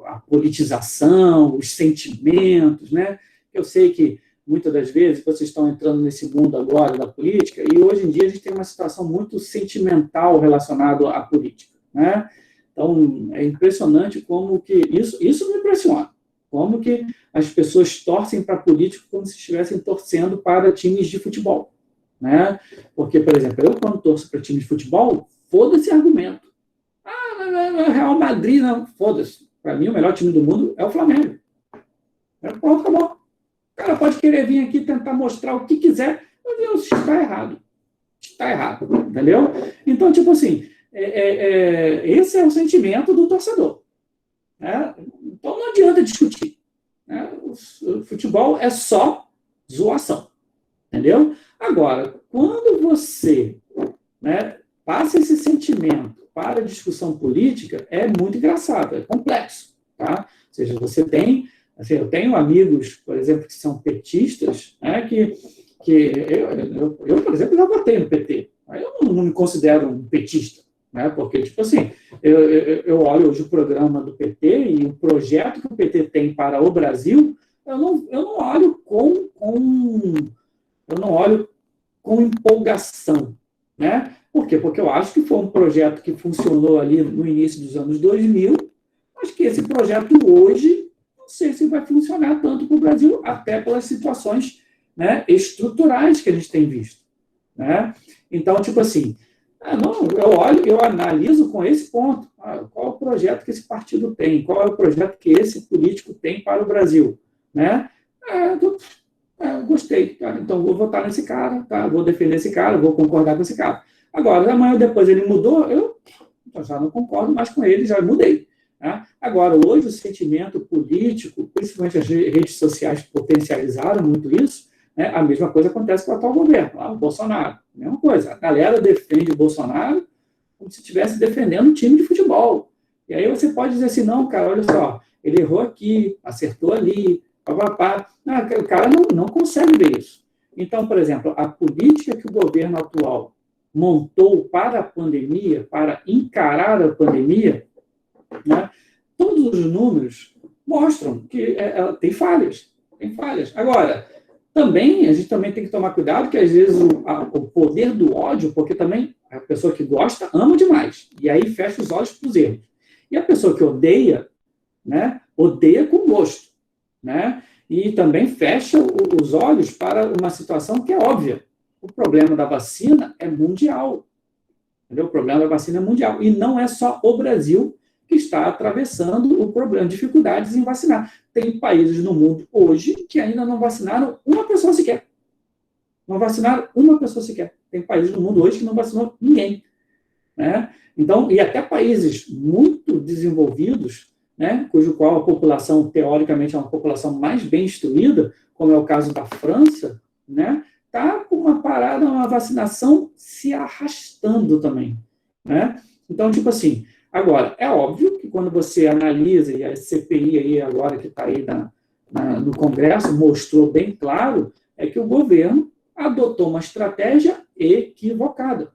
Speaker 1: a politização, os sentimentos, né? Eu sei que muitas das vezes vocês estão entrando nesse mundo agora da política, e hoje em dia a gente tem uma situação muito sentimental relacionada à política. Né? Então, é impressionante como que isso me impressiona. Como que as pessoas torcem para político como se estivessem torcendo para times de futebol. Né? Porque, por exemplo, eu quando torço para time de futebol, foda-se argumento. Real Madrid, não, foda-se. Para mim, o melhor time do mundo é o Flamengo. Pronto, acabou. O cara pode querer vir aqui tentar mostrar o que quiser, mas Deus, está errado. Está errado, entendeu? Então, tipo assim, esse é o sentimento do torcedor. Né? Então, não adianta discutir. Né? O futebol é só zoação. Entendeu? Agora, quando você, né, passa esse sentimento para a discussão política, é muito engraçado, é complexo. Tá? Ou seja, você tem... Assim, eu tenho amigos, por exemplo, que são petistas, né, que eu, por exemplo, já votei no PT. Eu não me considero um petista. Né? Porque, tipo assim, eu olho hoje o programa do PT e o projeto que o PT tem para o Brasil, eu não olho com empolgação. Né? Por quê? Porque eu acho que foi um projeto que funcionou ali no início dos anos 2000, acho que esse projeto hoje, não sei se vai funcionar tanto para o Brasil, até pelas situações, né, estruturais que a gente tem visto. Né? Então, tipo assim, eu analiso com esse ponto. Qual é o projeto que esse partido tem? Qual é o projeto que esse político tem para o Brasil? Né? Gostei. Tá? Então, vou votar nesse cara, tá? Vou defender esse cara, vou concordar com esse cara. Agora, amanhã ou depois ele mudou, eu já não concordo mais com ele, já mudei. Tá? Agora, hoje, o sentimento político, principalmente as redes sociais potencializaram muito isso, né? A mesma coisa acontece com o atual governo, lá, o Bolsonaro. A mesma coisa. A galera defende o Bolsonaro como se estivesse defendendo um time de futebol. E aí você pode dizer assim, não, cara, olha só, ele errou aqui, acertou ali, papapá. Não, o cara não consegue ver isso. Então, por exemplo, a política que o governo atual montou para a pandemia, para encarar a pandemia, né, todos os números mostram que tem falhas. Tem falhas. Agora, a gente também tem que tomar cuidado que, às vezes, o poder do ódio, porque também a pessoa que gosta ama demais, e aí fecha os olhos para os erros. E a pessoa que odeia, né, odeia com gosto, né, e também fecha os olhos para uma situação que é óbvia. O problema da vacina é mundial. Entendeu? O problema da vacina é mundial. E não é só o Brasil que está atravessando o problema, dificuldades em vacinar. Tem países no mundo hoje que ainda não vacinaram uma pessoa sequer. Não vacinaram uma pessoa sequer. Tem países no mundo hoje que não vacinou ninguém. Né? Então, e até países muito desenvolvidos, né, cujo qual a população, teoricamente, é uma população mais bem instruída, como é o caso da França, né, está com uma parada, uma vacinação se arrastando também. Né? Então, tipo assim, agora, é óbvio que quando você analisa, e a CPI aí agora que está aí no Congresso mostrou bem claro, é que o governo adotou uma estratégia equivocada.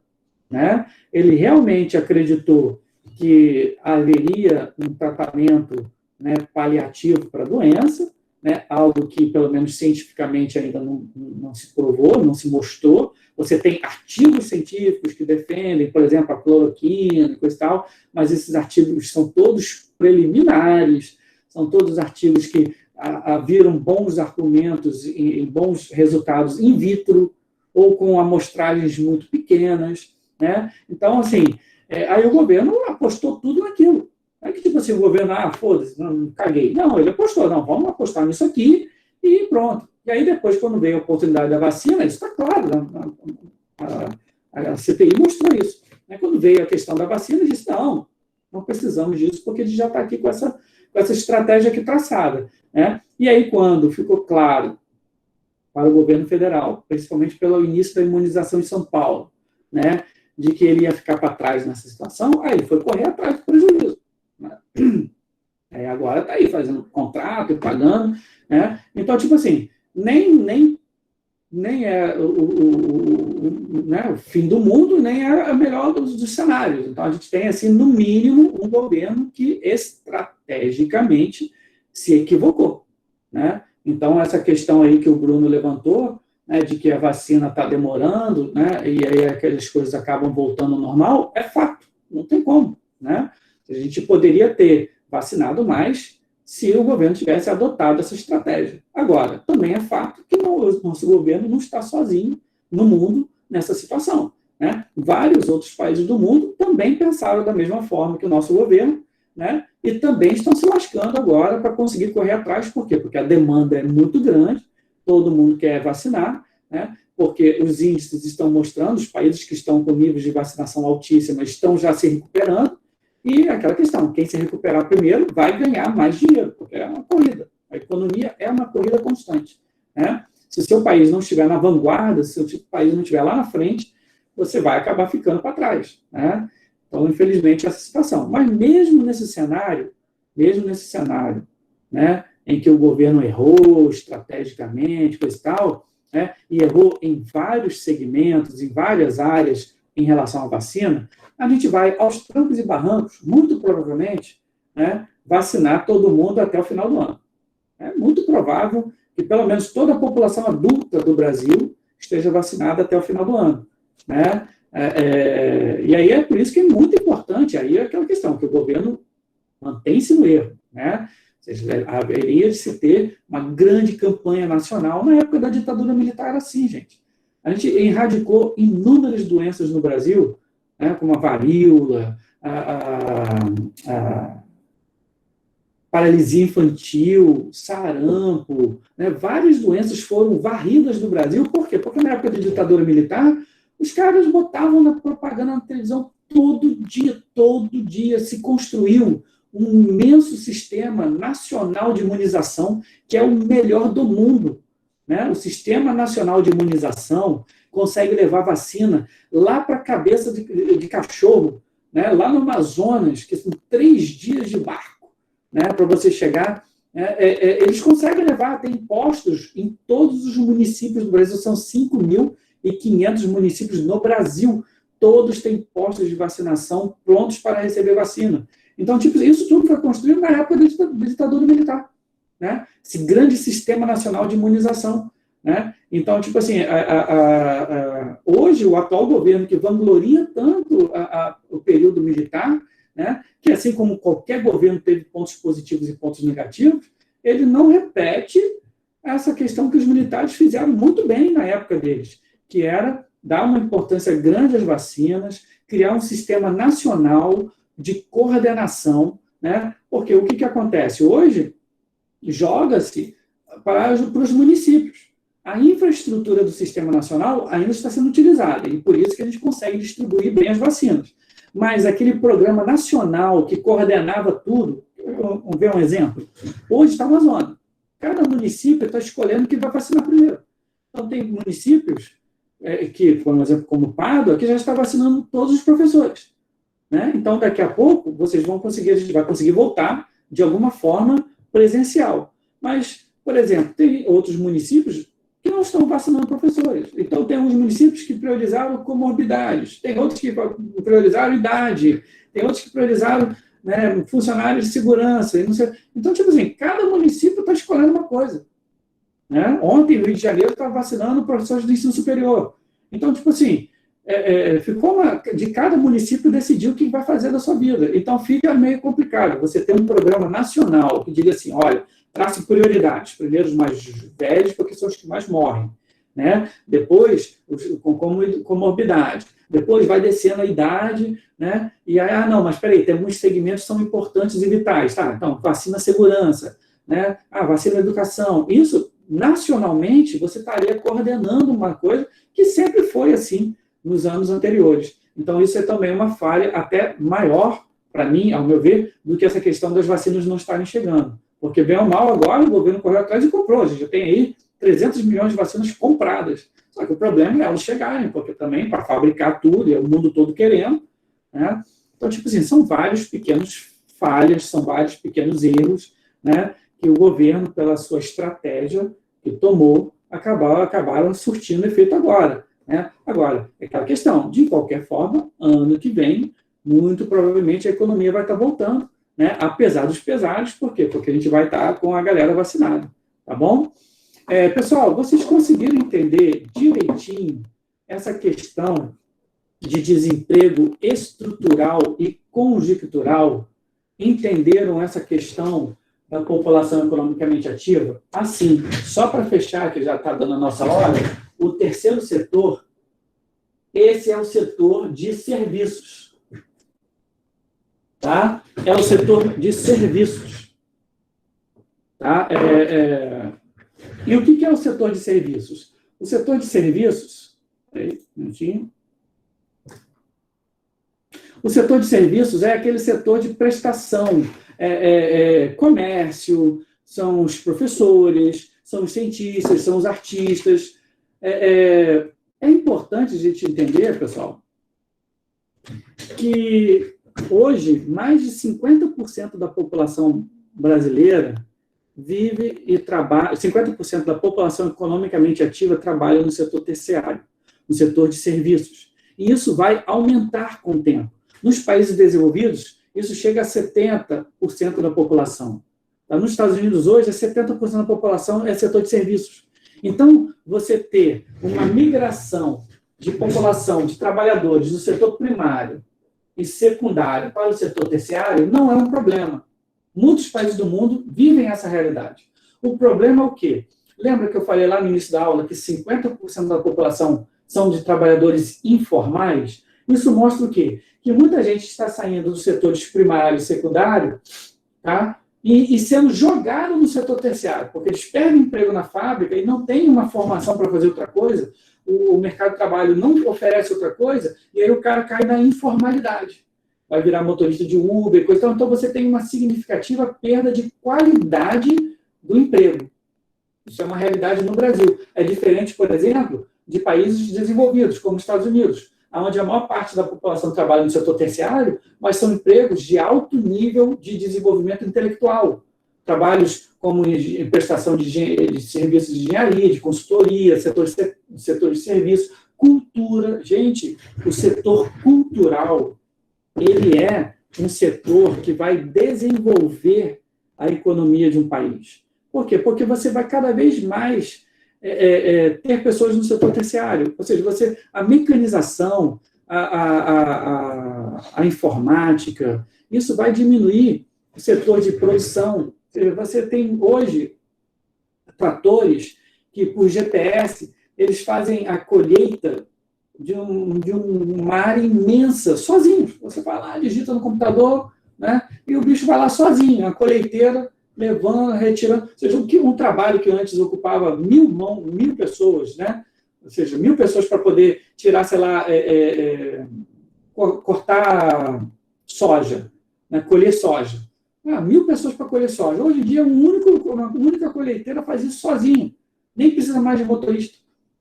Speaker 1: Né? Ele realmente acreditou que haveria um tratamento, né, paliativo para a doença, né, algo que, pelo menos cientificamente, ainda não se provou, não se mostrou. Você tem artigos científicos que defendem, por exemplo, a cloroquina e coisa e tal, mas esses artigos são todos preliminares, são todos artigos que viram bons argumentos e bons resultados in vitro, ou com amostragens muito pequenas. Né? Então, assim, aí o governo apostou tudo naquilo. Não é que, tipo assim, o governo, foda-se, não, caguei. Não, ele apostou, não, vamos apostar nisso aqui e pronto. E aí, depois, quando veio a oportunidade da vacina, isso está claro, a CPI mostrou isso. Né? Quando veio a questão da vacina, disse, não precisamos disso, porque a gente já está aqui com essa estratégia aqui traçada. Né? E aí, quando ficou claro para o governo federal, principalmente pelo início da imunização em São Paulo, né, de que ele ia ficar para trás nessa situação, aí ele foi correr atrás do prejuízo. Né? Aí agora está aí fazendo contrato e pagando. Né? Então, tipo assim, nem é né, o fim do mundo, nem é a melhor dos cenários. Então, a gente tem, assim, no mínimo, um governo que estrategicamente se equivocou. Né? Então, essa questão aí que o Bruno levantou, né, de que a vacina está demorando, né, e aí aquelas coisas acabam voltando ao normal, é fato, não tem como. Né? A gente poderia ter vacinado mais se o governo tivesse adotado essa estratégia. Agora, também é fato que o nosso governo não está sozinho no mundo nessa situação. Né? Vários outros países do mundo também pensaram da mesma forma que o nosso governo, né? E também estão se lascando agora para conseguir correr atrás. Por quê? Porque a demanda é muito grande, todo mundo quer vacinar, né? Porque os índices estão mostrando, os países que estão com níveis de vacinação altíssimos estão já se recuperando, e aquela questão, quem se recuperar primeiro vai ganhar mais dinheiro, porque é uma corrida. A economia é uma corrida constante. Né? Se o seu país não estiver na vanguarda, se o seu país não estiver lá na frente, você vai acabar ficando para trás. Né? Então, infelizmente, essa situação. Mas mesmo nesse cenário, né, em que o governo errou estrategicamente, coisa e tal, né, e errou em vários segmentos, em várias áreas em relação à vacina, a gente vai, aos trancos e barrancos, muito provavelmente, né, vacinar todo mundo até o final do ano. É muito provável que pelo menos toda a população adulta do Brasil esteja vacinada até o final do ano. Né? E aí é por isso que é muito importante, aí é aquela questão, que o governo mantém-se no erro. Né? Ou seja, haveria de se ter uma grande campanha nacional. Na época da ditadura militar era assim, gente. A gente erradicou inúmeras doenças no Brasil, né, como a varíola, a paralisia infantil, sarampo, né, várias doenças foram varridas do Brasil. Por quê? Porque na época da ditadura militar, os caras botavam na propaganda na televisão todo dia se construiu um imenso sistema nacional de imunização, que é o melhor do mundo. Né? O Sistema Nacional de Imunização consegue levar vacina lá para a cabeça de cachorro, né? Lá no Amazonas, que são 3 dias de barco, né? Para você chegar. Eles conseguem levar, tem postos em todos os municípios do Brasil, são 5.500 municípios no Brasil, todos têm postos de vacinação prontos para receber vacina. Então, tipo, isso tudo foi construído na época da ditadura militar. Né? Esse grande sistema nacional de imunização. Né? Então, tipo assim, hoje o atual governo que vangloria tanto o período militar, né, que assim como qualquer governo teve pontos positivos e pontos negativos, ele não repete essa questão que os militares fizeram muito bem na época deles, que era dar uma importância grande às vacinas, criar um sistema nacional de coordenação, né? Porque o que acontece? Hoje, joga-se para os municípios. A infraestrutura do Sistema Nacional ainda está sendo utilizada, e por isso que a gente consegue distribuir bem as vacinas. Mas aquele programa nacional que coordenava tudo, vamos ver um exemplo? Hoje está uma zona. Cada município está escolhendo quem vai vacinar primeiro. Então, tem municípios que, por exemplo, como Pádua, que já está vacinando todos os professores, né? Então, daqui a pouco, a gente vai conseguir voltar, de alguma forma, presencial. Mas, por exemplo, tem outros municípios que não estão vacinando professores. Então, tem alguns municípios que priorizaram comorbidades, tem outros que priorizaram idade, tem outros que priorizaram, né, funcionários de segurança. E não sei. Então, tipo assim, cada município está escolhendo uma coisa, né? Ontem, no Rio de Janeiro, estava vacinando professores do ensino superior. Então, tipo assim, de cada município decidir o que vai fazer da sua vida. Então, fica meio complicado. Você tem um programa nacional que diga assim, olha, traça prioridades. Primeiro os mais velhos, porque são os que mais morrem, né? Depois, com comorbidade. Depois vai descendo a idade, né? E aí, não, mas peraí, tem alguns segmentos que são importantes e vitais. Tá, então, vacina segurança, né? Vacina educação. Isso, nacionalmente, você estaria coordenando uma coisa que sempre foi assim nos anos anteriores. Então, isso é também uma falha até maior, para mim, ao meu ver, do que essa questão das vacinas não estarem chegando. Porque, bem ou mal, agora o governo correu atrás e comprou. A gente já tem aí 300 milhões de vacinas compradas. Só que o problema é elas chegarem, porque também, para fabricar tudo, e o mundo todo querendo, né? Então, tipo assim, são vários pequenos falhas, são vários pequenos erros, né, que o governo, pela sua estratégia que tomou, acabaram surtindo efeito agora, né? Agora, é aquela questão, de qualquer forma, ano que vem, muito provavelmente a economia vai estar voltando, né? Apesar dos pesares, por quê? Porque a gente vai estar com a galera vacinada, tá bom? Pessoal, vocês conseguiram entender direitinho essa questão de desemprego estrutural e conjuntural? Entenderam essa questão da população economicamente ativa? Assim, só para fechar, que já está dando a nossa hora, o terceiro setor, esse é o setor de serviços. Tá? É o setor de serviços. Tá? E o que é o setor de serviços? O setor de serviços... Peraí, um minutinho. O setor de serviços é aquele setor de prestação, comércio, são os professores, são os cientistas, são os artistas. É importante a gente entender, pessoal, que hoje mais de 50% da população brasileira vive e trabalha, 50% da população economicamente ativa trabalha no setor terciário, no setor de serviços. E isso vai aumentar com o tempo. Nos países desenvolvidos, isso chega a 70% da população. Nos Estados Unidos, hoje, 70% da população é setor de serviços. Então, você ter uma migração de população, de trabalhadores do setor primário e secundário para o setor terciário não é um problema. Muitos países do mundo vivem essa realidade. O problema é o quê? Lembra que eu falei lá no início da aula que 50% da população são de trabalhadores informais? Isso mostra o quê? Que muita gente está saindo dos setores primário e secundário, tá? E sendo jogado no setor terciário, porque eles perdem emprego na fábrica e não têm uma formação para fazer outra coisa, o mercado de trabalho não oferece outra coisa, e aí o cara cai na informalidade. Vai virar motorista de Uber, coisa. Então você tem uma significativa perda de qualidade do emprego. Isso é uma realidade no Brasil. É diferente, por exemplo, de países desenvolvidos, como os Estados Unidos, onde a maior parte da população trabalha no setor terciário, mas são empregos de alto nível de desenvolvimento intelectual. Trabalhos como prestação de serviços de engenharia, de consultoria, setor de serviço, cultura. Gente, o setor cultural, ele é um setor que vai desenvolver a economia de um país. Por quê? Porque você vai cada vez mais ter pessoas no setor terciário, ou seja, a mecanização, a informática, isso vai diminuir o setor de produção. Ou seja, você tem hoje tratores que, por GPS, eles fazem a colheita de uma área imensa, sozinhos. Você vai lá, digita no computador, né? E o bicho vai lá sozinho, a colheiteira, levando, retirando. Ou seja, um trabalho que antes ocupava 1.000 pessoas, né? Ou seja, 1.000 pessoas para poder tirar, sei lá, cortar soja, né? Colher soja. 1.000 pessoas para colher soja. Hoje em dia, uma única colheiteira faz isso sozinho. Nem precisa mais de motorista,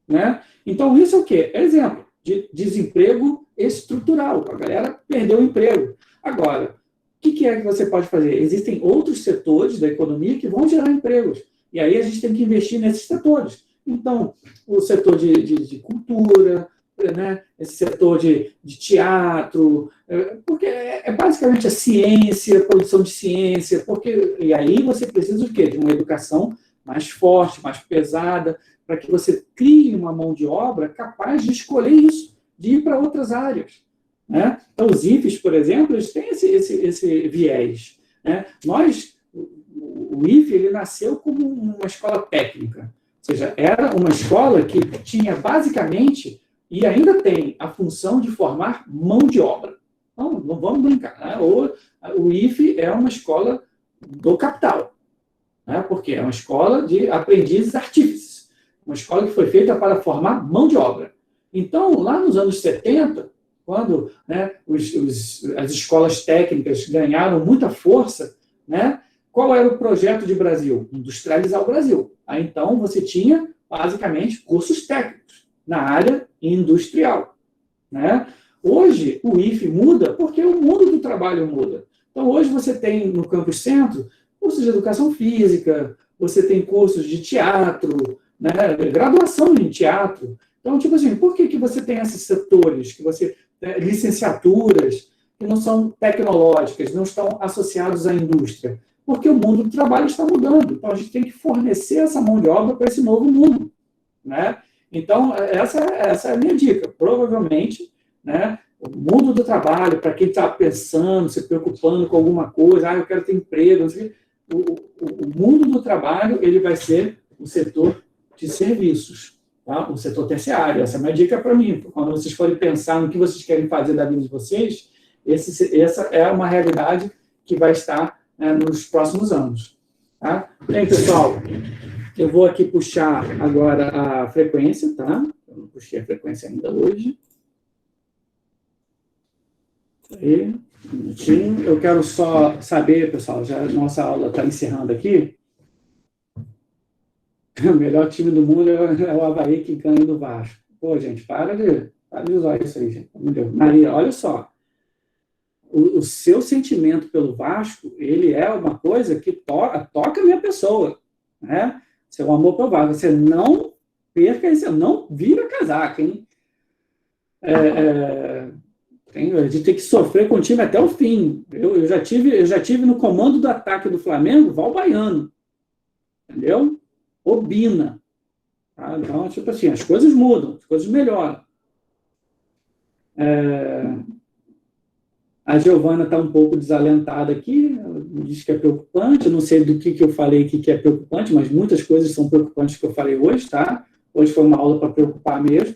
Speaker 1: né? Então, isso é o quê? É exemplo de desemprego estrutural. A galera perdeu o emprego. Agora, o que é que você pode fazer? Existem outros setores da economia que vão gerar empregos. E aí a gente tem que investir nesses setores. Então, o setor de cultura, né? Esse setor de teatro, porque é basicamente a ciência, a produção de ciência, e aí você precisa de quê? De uma educação mais forte, mais pesada, para que você crie uma mão de obra capaz de escolher isso, de ir para outras áreas. Né? Então, os IFES, por exemplo, eles têm esse viés. Né? O IFE ele nasceu como uma escola técnica, ou seja, era uma escola que tinha basicamente, e ainda tem, a função de formar mão de obra. Então, não vamos brincar. Né? O IFE é uma escola do capital, né? Porque é uma escola de aprendizes artífices, uma escola que foi feita para formar mão de obra. Então, lá nos anos 70, quando, né, as escolas técnicas ganharam muita força, né, qual era o projeto de Brasil? Industrializar o Brasil. Aí, então, você tinha, basicamente, cursos técnicos na área industrial. Né? Hoje, o IFE muda porque o mundo do trabalho muda. Então, hoje você tem, no Campus Centro, cursos de educação física, você tem cursos de teatro, né, graduação em teatro. Então, tipo assim, por que você tem esses setores, licenciaturas que não são tecnológicas, não estão associados à indústria? Porque o mundo do trabalho está mudando. Então, a gente tem que fornecer essa mão de obra para esse novo mundo. Né? Então, essa é a minha dica. Provavelmente, né, o mundo do trabalho, para quem está pensando, se preocupando com alguma coisa, eu quero ter emprego, o mundo do trabalho ele vai ser o setor de serviços, tá? O setor terciário. Essa é a minha dica para mim. Quando vocês forem pensar no que vocês querem fazer da vida de vocês, essa é uma realidade que vai estar, né, nos próximos anos. Tá? Bem, pessoal, eu vou aqui puxar agora a frequência, tá? Eu não puxei a frequência ainda hoje. Aí, um minutinho. Eu quero só saber, pessoal, já nossa aula está encerrando aqui. O melhor time do mundo é o Avaí que ganha do Vasco. Pô, gente, para de usar isso aí, gente. Meu Deus. Maria, olha só. O seu sentimento pelo Vasco, ele é uma coisa que toca a minha pessoa, né? Seu amor pelo Vasco. Você não perca isso, não vira casaca, hein? A gente tem que sofrer com o time até o fim. Eu já tive no comando do ataque do Flamengo, Val Baiano. Entendeu? Obina. Tá? Então, tipo assim, as coisas mudam, as coisas melhoram. A Giovana está um pouco desalentada aqui, diz que é preocupante, eu não sei do que eu falei aqui que é preocupante, mas muitas coisas são preocupantes que eu falei hoje, tá? Hoje foi uma aula para preocupar mesmo,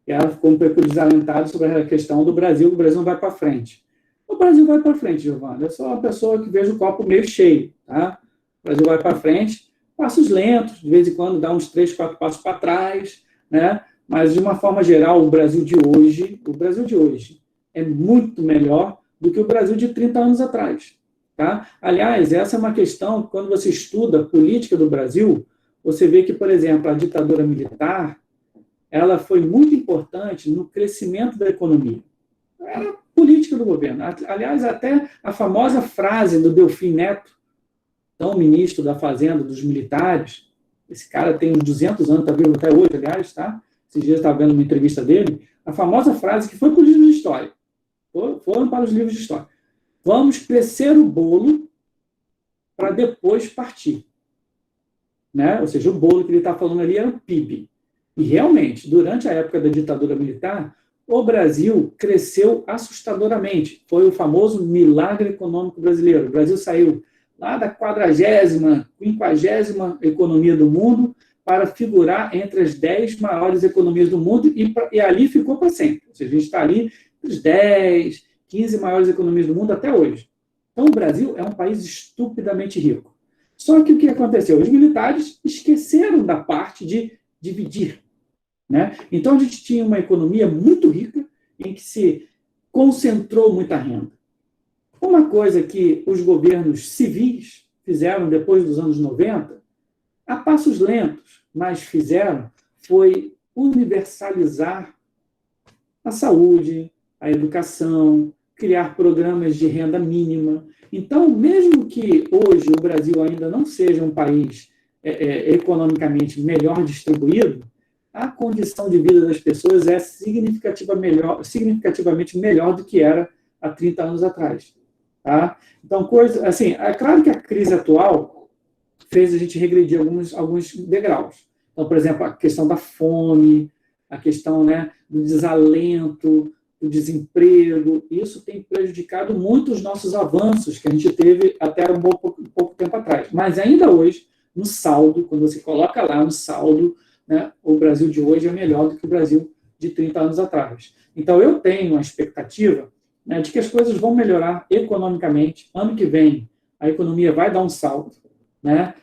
Speaker 1: e ela ficou um pouco desalentada sobre a questão do Brasil, o Brasil não vai para frente. O Brasil vai para frente, Giovana, eu sou uma pessoa que vejo o copo meio cheio, tá? O Brasil vai para frente, passos lentos, de vez em quando dá uns 3, 4 passos para trás, né? Mas, de uma forma geral, o Brasil de hoje é muito melhor do que o Brasil de 30 anos atrás. Tá? Aliás, essa é uma questão, quando você estuda a política do Brasil, você vê que, por exemplo, a ditadura militar, ela foi muito importante no crescimento da economia. Era a política do governo. Aliás, até a famosa frase do Delfim Neto, então ministro da Fazenda dos militares, esse cara tem uns 200 anos, está vivo até hoje, aliás, tá? Esses dias eu estava vendo uma entrevista dele, a famosa frase que foi para os livros de história. Foram para os livros de história. Vamos crescer o bolo para depois partir. Né? Ou seja, o bolo que ele está falando ali era o PIB. E, realmente, durante a época da ditadura militar, o Brasil cresceu assustadoramente. Foi o famoso milagre econômico brasileiro. O Brasil saiu lá da 40ª, 50ª economia do mundo para figurar entre as 10 maiores economias do mundo e ali ficou para sempre. Ou seja, a gente está ali os 10, 15 maiores economias do mundo até hoje. Então, o Brasil é um país estupidamente rico. Só que o que aconteceu? Os militares esqueceram da parte de dividir, né? Então, a gente tinha uma economia muito rica, em que se concentrou muita renda. Uma coisa que os governos civis fizeram depois dos anos 90, a passos lentos, mas fizeram, foi universalizar a saúde, a educação, criar programas de renda mínima. Então, mesmo que hoje o Brasil ainda não seja um país economicamente melhor distribuído, a condição de vida das pessoas é significativamente melhor do que era há 30 anos atrás. Tá? Então, assim, é claro que a crise atual fez a gente regredir alguns degraus. Então, por exemplo, a questão da fome, a questão, né, do desalento, do desemprego, isso tem prejudicado muito os nossos avanços que a gente teve até um pouco tempo atrás. Mas ainda hoje, no saldo, quando você coloca lá no saldo, né, o Brasil de hoje é melhor do que o Brasil de 30 anos atrás. Então, eu tenho uma expectativa, né, de que as coisas vão melhorar economicamente. Ano que vem, a economia vai dar um salto, né?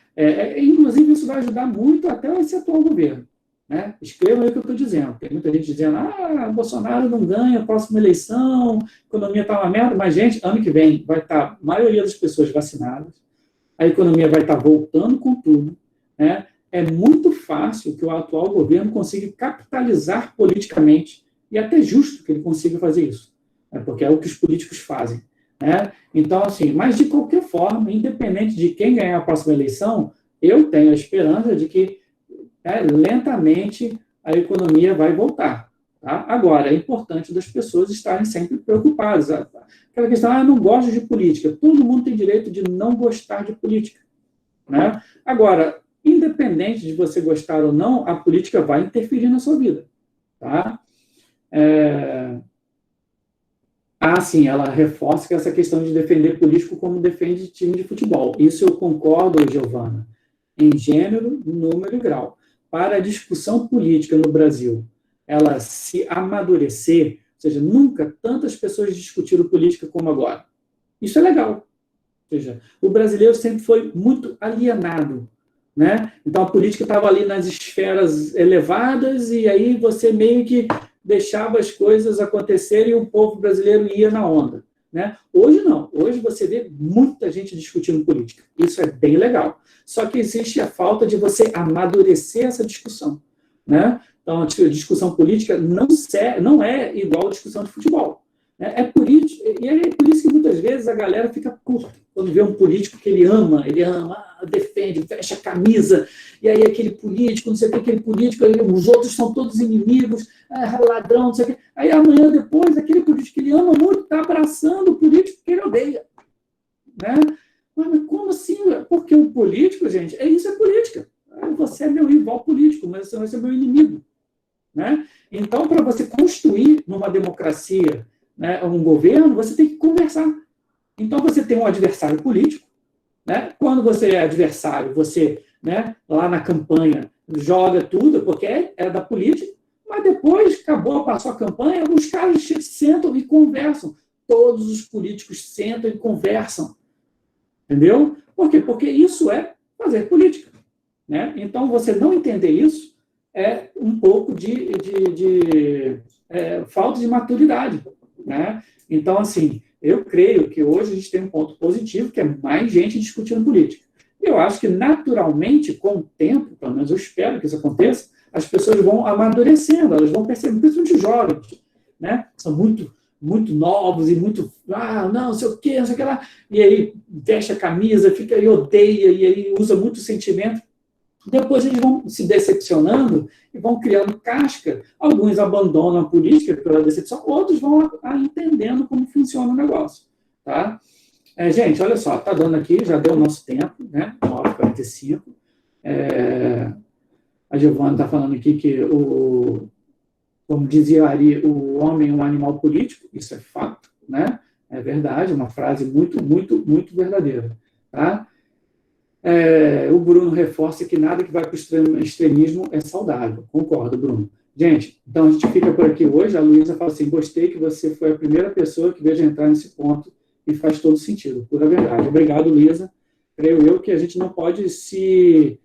Speaker 1: Inclusive, isso vai ajudar muito até esse atual governo. Né? Escrevam aí o que eu estou dizendo. Tem muita gente dizendo, Bolsonaro não ganha a próxima eleição, a economia está uma merda, mas, gente, ano que vem vai estar a maioria das pessoas vacinadas, a economia vai estar voltando com tudo, né? É muito fácil que o atual governo consiga capitalizar politicamente, e até justo que ele consiga fazer isso, né? Porque é o que os políticos fazem. Né? Então, assim, mas de qualquer forma, independente de quem ganhar a próxima eleição, eu tenho a esperança de que lentamente a economia vai voltar. Tá? Agora, é importante das pessoas estarem sempre preocupadas. Aquela questão, eu não gosto de política. Todo mundo tem direito de não gostar de política. Né? Agora, independente de você gostar ou não, a política vai interferir na sua vida. Tá? Sim, ela reforça essa questão de defender político como defende time de futebol. Isso eu concordo, Giovana, em gênero, número e grau. Para a discussão política no Brasil, ela se amadurecer, ou seja, nunca tantas pessoas discutiram política como agora. Isso é legal. Ou seja, o brasileiro sempre foi muito alienado. Né? Então, a política estava ali nas esferas elevadas e aí você meio que deixava as coisas acontecerem e o povo brasileiro ia na onda. Né? Hoje não. Hoje você vê muita gente discutindo política. Isso é bem legal. Só que existe a falta de você amadurecer essa discussão. Né? Então, a discussão política não é igual a discussão de futebol. É por isso que muitas vezes a galera fica puta quando vê um político que ele ama, defende, fecha a camisa, e aí aquele político, não sei o que, aquele político, os outros são todos inimigos, ladrão, não sei o que. Aí amanhã depois, aquele político que ele ama muito está abraçando o político que ele odeia. Né? Mas como assim? Porque o político, gente, isso é política. Você é meu rival político, mas você vai ser meu inimigo. Né? Então, para você construir numa democracia, né, um governo, você tem que conversar. Então, você tem um adversário político. Né? Quando você é adversário, você, né, lá na campanha, joga tudo, porque é da política, mas depois, passou a campanha, os caras sentam e conversam. Todos os políticos sentam e conversam. Entendeu? Por quê? Porque isso é fazer política. Né? Então, você não entender isso é um pouco de falta de maturidade. Né? Então, assim, eu creio que hoje a gente tem um ponto positivo, que é mais gente discutindo política. Eu acho que, naturalmente, com o tempo, pelo menos eu espero que isso aconteça, as pessoas vão amadurecendo, elas vão percebendo, principalmente os jovens, né? São muito novos e muito, não sei o quê, não sei o que lá, e aí veste a camisa, fica e odeia, e aí usa muito sentimento. Depois eles vão se decepcionando e vão criando casca. Alguns abandonam a política pela decepção, outros vão entendendo como funciona o negócio. Tá? Gente, olha só, está dando aqui, já deu o nosso tempo, né? 9h45. A Giovana está falando aqui que, como dizia Ari, o homem é um animal político, isso é fato, né? É verdade, uma frase muito, muito, muito verdadeira. Tá? O Bruno reforça que nada que vai para o extremismo é saudável. Concordo, Bruno. Gente, então a gente fica por aqui hoje. A Luísa fala assim, gostei que você foi a primeira pessoa que veio entrar nesse ponto e faz todo sentido, pura verdade. Obrigado, Luísa. Creio eu que a gente não pode se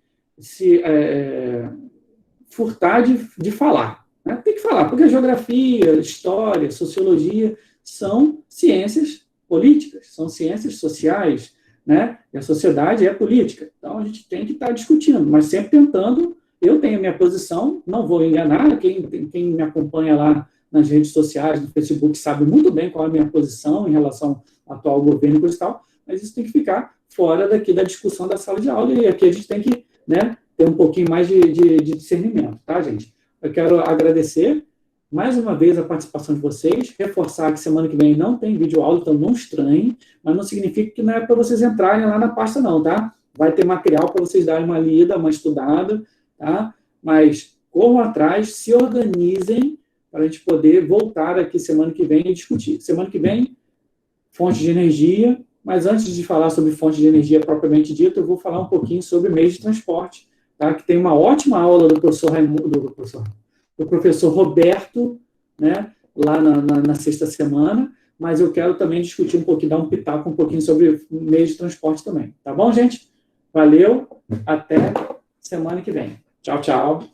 Speaker 1: furtar de falar, né? Tem que falar, porque a geografia, história, sociologia são ciências políticas, são ciências sociais, né? E a sociedade é política. Então, a gente tem que estar discutindo, mas sempre tentando. Eu tenho a minha posição, não vou enganar, quem me acompanha lá nas redes sociais, no Facebook, sabe muito bem qual é a minha posição em relação ao atual governo e tal, mas isso tem que ficar fora daqui da discussão da sala de aula, e aqui a gente tem que, né, ter um pouquinho mais de discernimento, tá, gente? Eu quero agradecer mais uma vez a participação de vocês, reforçar que semana que vem não tem vídeo aula, então não estranhem, mas não significa que não é para vocês entrarem lá na pasta não, tá? Vai ter material para vocês darem uma lida, uma estudada, tá? Mas corram atrás, se organizem para a gente poder voltar aqui semana que vem e discutir. Semana que vem, fonte de energia, mas antes de falar sobre fonte de energia propriamente dita, eu vou falar um pouquinho sobre meios de transporte, tá? Que tem uma ótima aula do professor do professor Roberto, né, lá na sexta semana, mas eu quero também discutir um pouquinho, dar um pitaco um pouquinho sobre meios de transporte também. Tá bom, gente? Valeu, até semana que vem. Tchau, tchau.